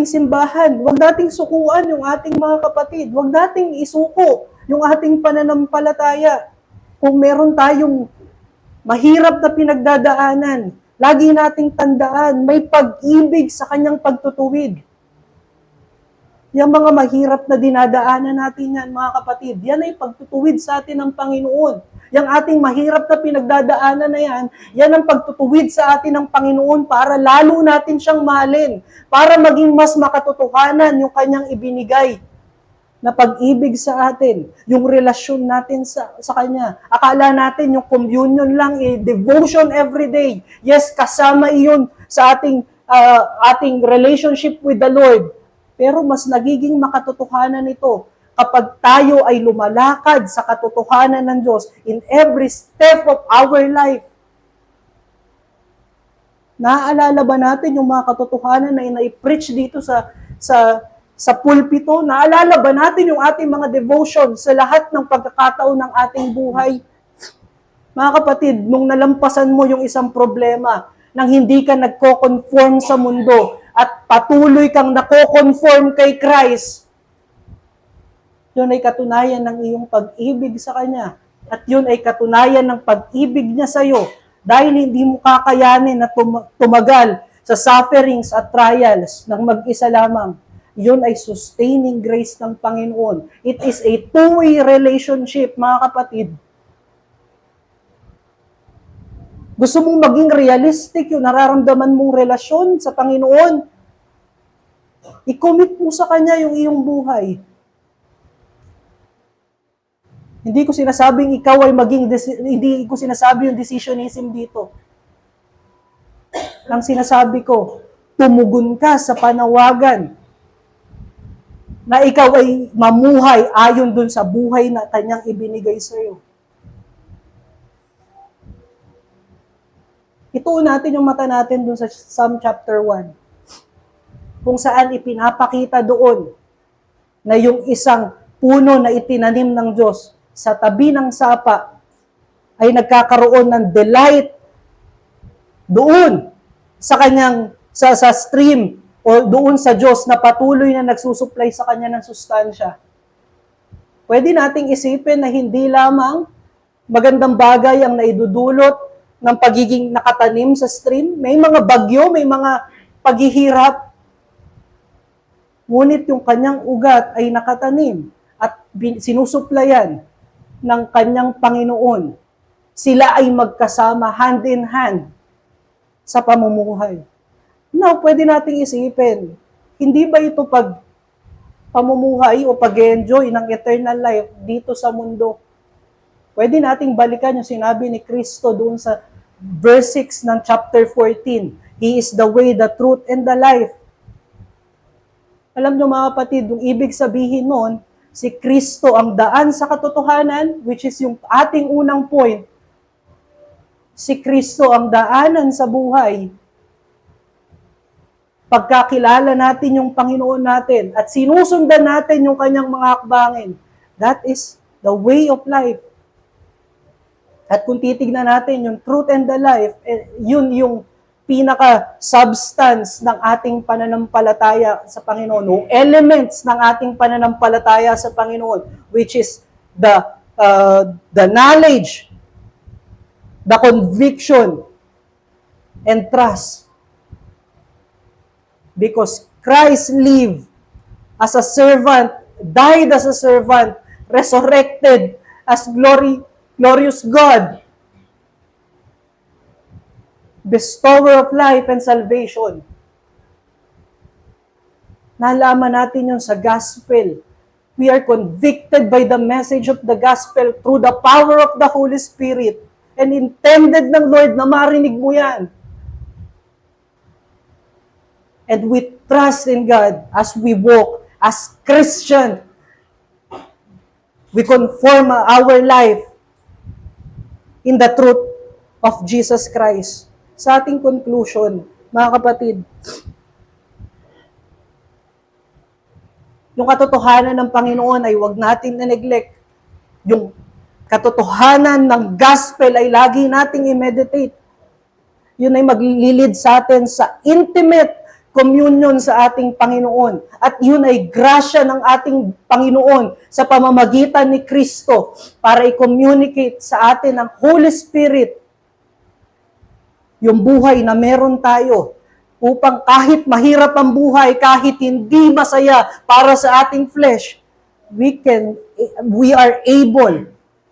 simbahan. Huwag nating sukuan yung ating mga kapatid. Huwag nating isuko yung ating pananampalataya. Kung meron tayong mahirap na pinagdadaanan, lagi nating tandaan, may pag-ibig sa kanyang pagtutuwid. Yung mga mahirap na dinadaanan natin yan, mga kapatid, yan ay pagtutuwid sa atin ng Panginoon. Yung ating mahirap na pinagdadaanan na yan, yan ang pagtutuwid sa atin ng Panginoon para lalo natin siyang mahalin, para maging mas makatotohanan yung kanyang ibinigay na pag-ibig sa atin, yung relasyon natin sa Kanya. Akala natin yung communion lang, devotion every day. Yes, kasama iyon sa ating relationship with the Lord. Pero mas nagiging makatotohanan ito kapag tayo ay lumalakad sa katotohanan ng Diyos in every step of our life. Naaalala ba natin yung mga katotohanan na ina-preach dito sa pulpito? Naalala ba natin yung ating mga devotion sa lahat ng pagkakataon ng ating buhay? Mga kapatid, nung nalampasan mo yung isang problema, nang hindi ka nagko-conform sa mundo, at patuloy kang nako-conform kay Christ, yun ay katunayan ng iyong pag-ibig sa Kanya. At yun ay katunayan ng pag-ibig niya sa iyo dahil hindi mo kakayanin na tumagal sa sufferings at trials ng mag-isa lamang. Yun ay sustaining grace ng Panginoon. It is a two-way relationship, mga kapatid. Gusto mong maging realistic yung nararamdaman mong relasyon sa Panginoon, i-commit mo sa Kanya yung iyong buhay. Hindi ko sinasabing ikaw ay hindi ko sinasabi yung decisionism dito. Ang sinasabi ko, tumugon ka sa panawagan na ikaw ay mamuhay ayon dun sa buhay na Kanyang ibinigay sa iyo. Ituon natin yung mata natin dun sa Psalm chapter 1, kung saan ipinapakita doon na yung isang puno na itinanim ng Diyos sa tabi ng sapa ay nagkakaroon ng delight doon sa kanyang sa stream o doon sa Diyos na patuloy na nagsusupply sa kanya ng sustansya. Pwede nating isipin na hindi lamang magandang bagay ang naidudulot ng pagiging nakatanim sa stream. May mga bagyo, may mga paghihirap. Ngunit yung kanyang ugat ay nakatanim at sinusuplayan ng kanyang Panginoon. Sila ay magkasama hand in hand sa pamumuhay. Now, pwede nating isipin, hindi ba ito pamumuhay o pag-enjoy ng eternal life dito sa mundo? Pwede nating balikan yung sinabi ni Kristo doon sa verse 6 ng chapter 14. He is the way, the truth, and the life. Alam nyo mga kapatid, yung ibig sabihin nun, si Kristo ang daan sa katotohanan, which is yung ating unang point. Si Kristo ang daanan sa buhay. Pagkakilala natin yung Panginoon natin at sinusundan natin yung kanyang mga hakbangin, that is the way of life. At kung titignan natin yung truth and the life, yun yung pinaka-substance ng ating pananampalataya sa Panginoon, o elements ng ating pananampalataya sa Panginoon, which is the knowledge, the conviction, and trust. Because Christ lived as a servant, died as a servant, resurrected as glorious God, bestower of life and salvation. Nalaman natin yun sa gospel. We are convicted by the message of the gospel through the power of the Holy Spirit. And intended ng Lord na marinig mo yan. And we trust in God as we walk as Christian. We conform our life in the truth of Jesus Christ. Sa ating conclusion, mga kapatid, yung katotohanan ng Panginoon ay huwag natin na-neglect. Yung katotohanan ng gospel ay lagi nating i-meditate. Yun ay maglilid sa atin sa intimate communion sa ating Panginoon. At yun ay grasya ng ating Panginoon sa pamamagitan ni Kristo para i-communicate sa atin ng Holy Spirit yung buhay na meron tayo upang kahit mahirap ang buhay, kahit hindi masaya para sa ating flesh, we are able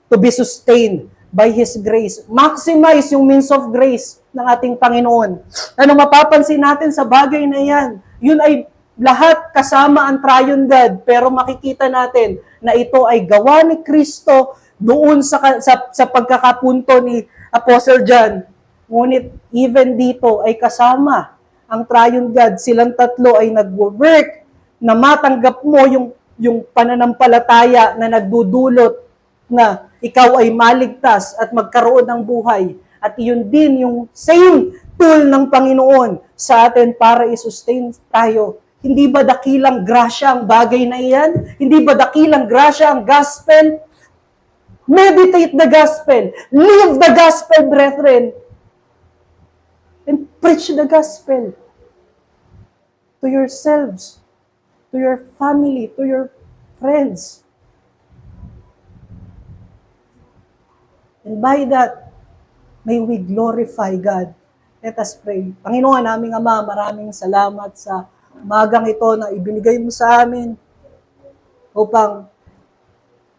to be sustained by His grace. Maximize yung means of grace ng ating Panginoon. Ano mapapansin natin sa bagay na yan? Yun ay lahat kasama ang triune God, pero makikita natin na ito ay gawa ni Kristo doon sa pagkakapunto ni Apostle John. Ngunit even dito ay kasama ang triune God. Silang tatlo ay nag-work na matanggap mo yung pananampalataya na nagdudulot na ikaw ay maligtas at magkaroon ng buhay. At iyon din yung same tool ng Panginoon sa atin para i-sustain tayo. Hindi ba dakilang grasya ang bagay na iyan? Hindi ba dakilang grasya ang gospel? Meditate the gospel. Live the gospel, brethren. And preach the gospel to yourselves, to your family, to your friends. And by that, may we glorify God. Let us pray. Panginoon, naming Ama, maraming salamat sa umagang ito na ibinigay mo sa amin upang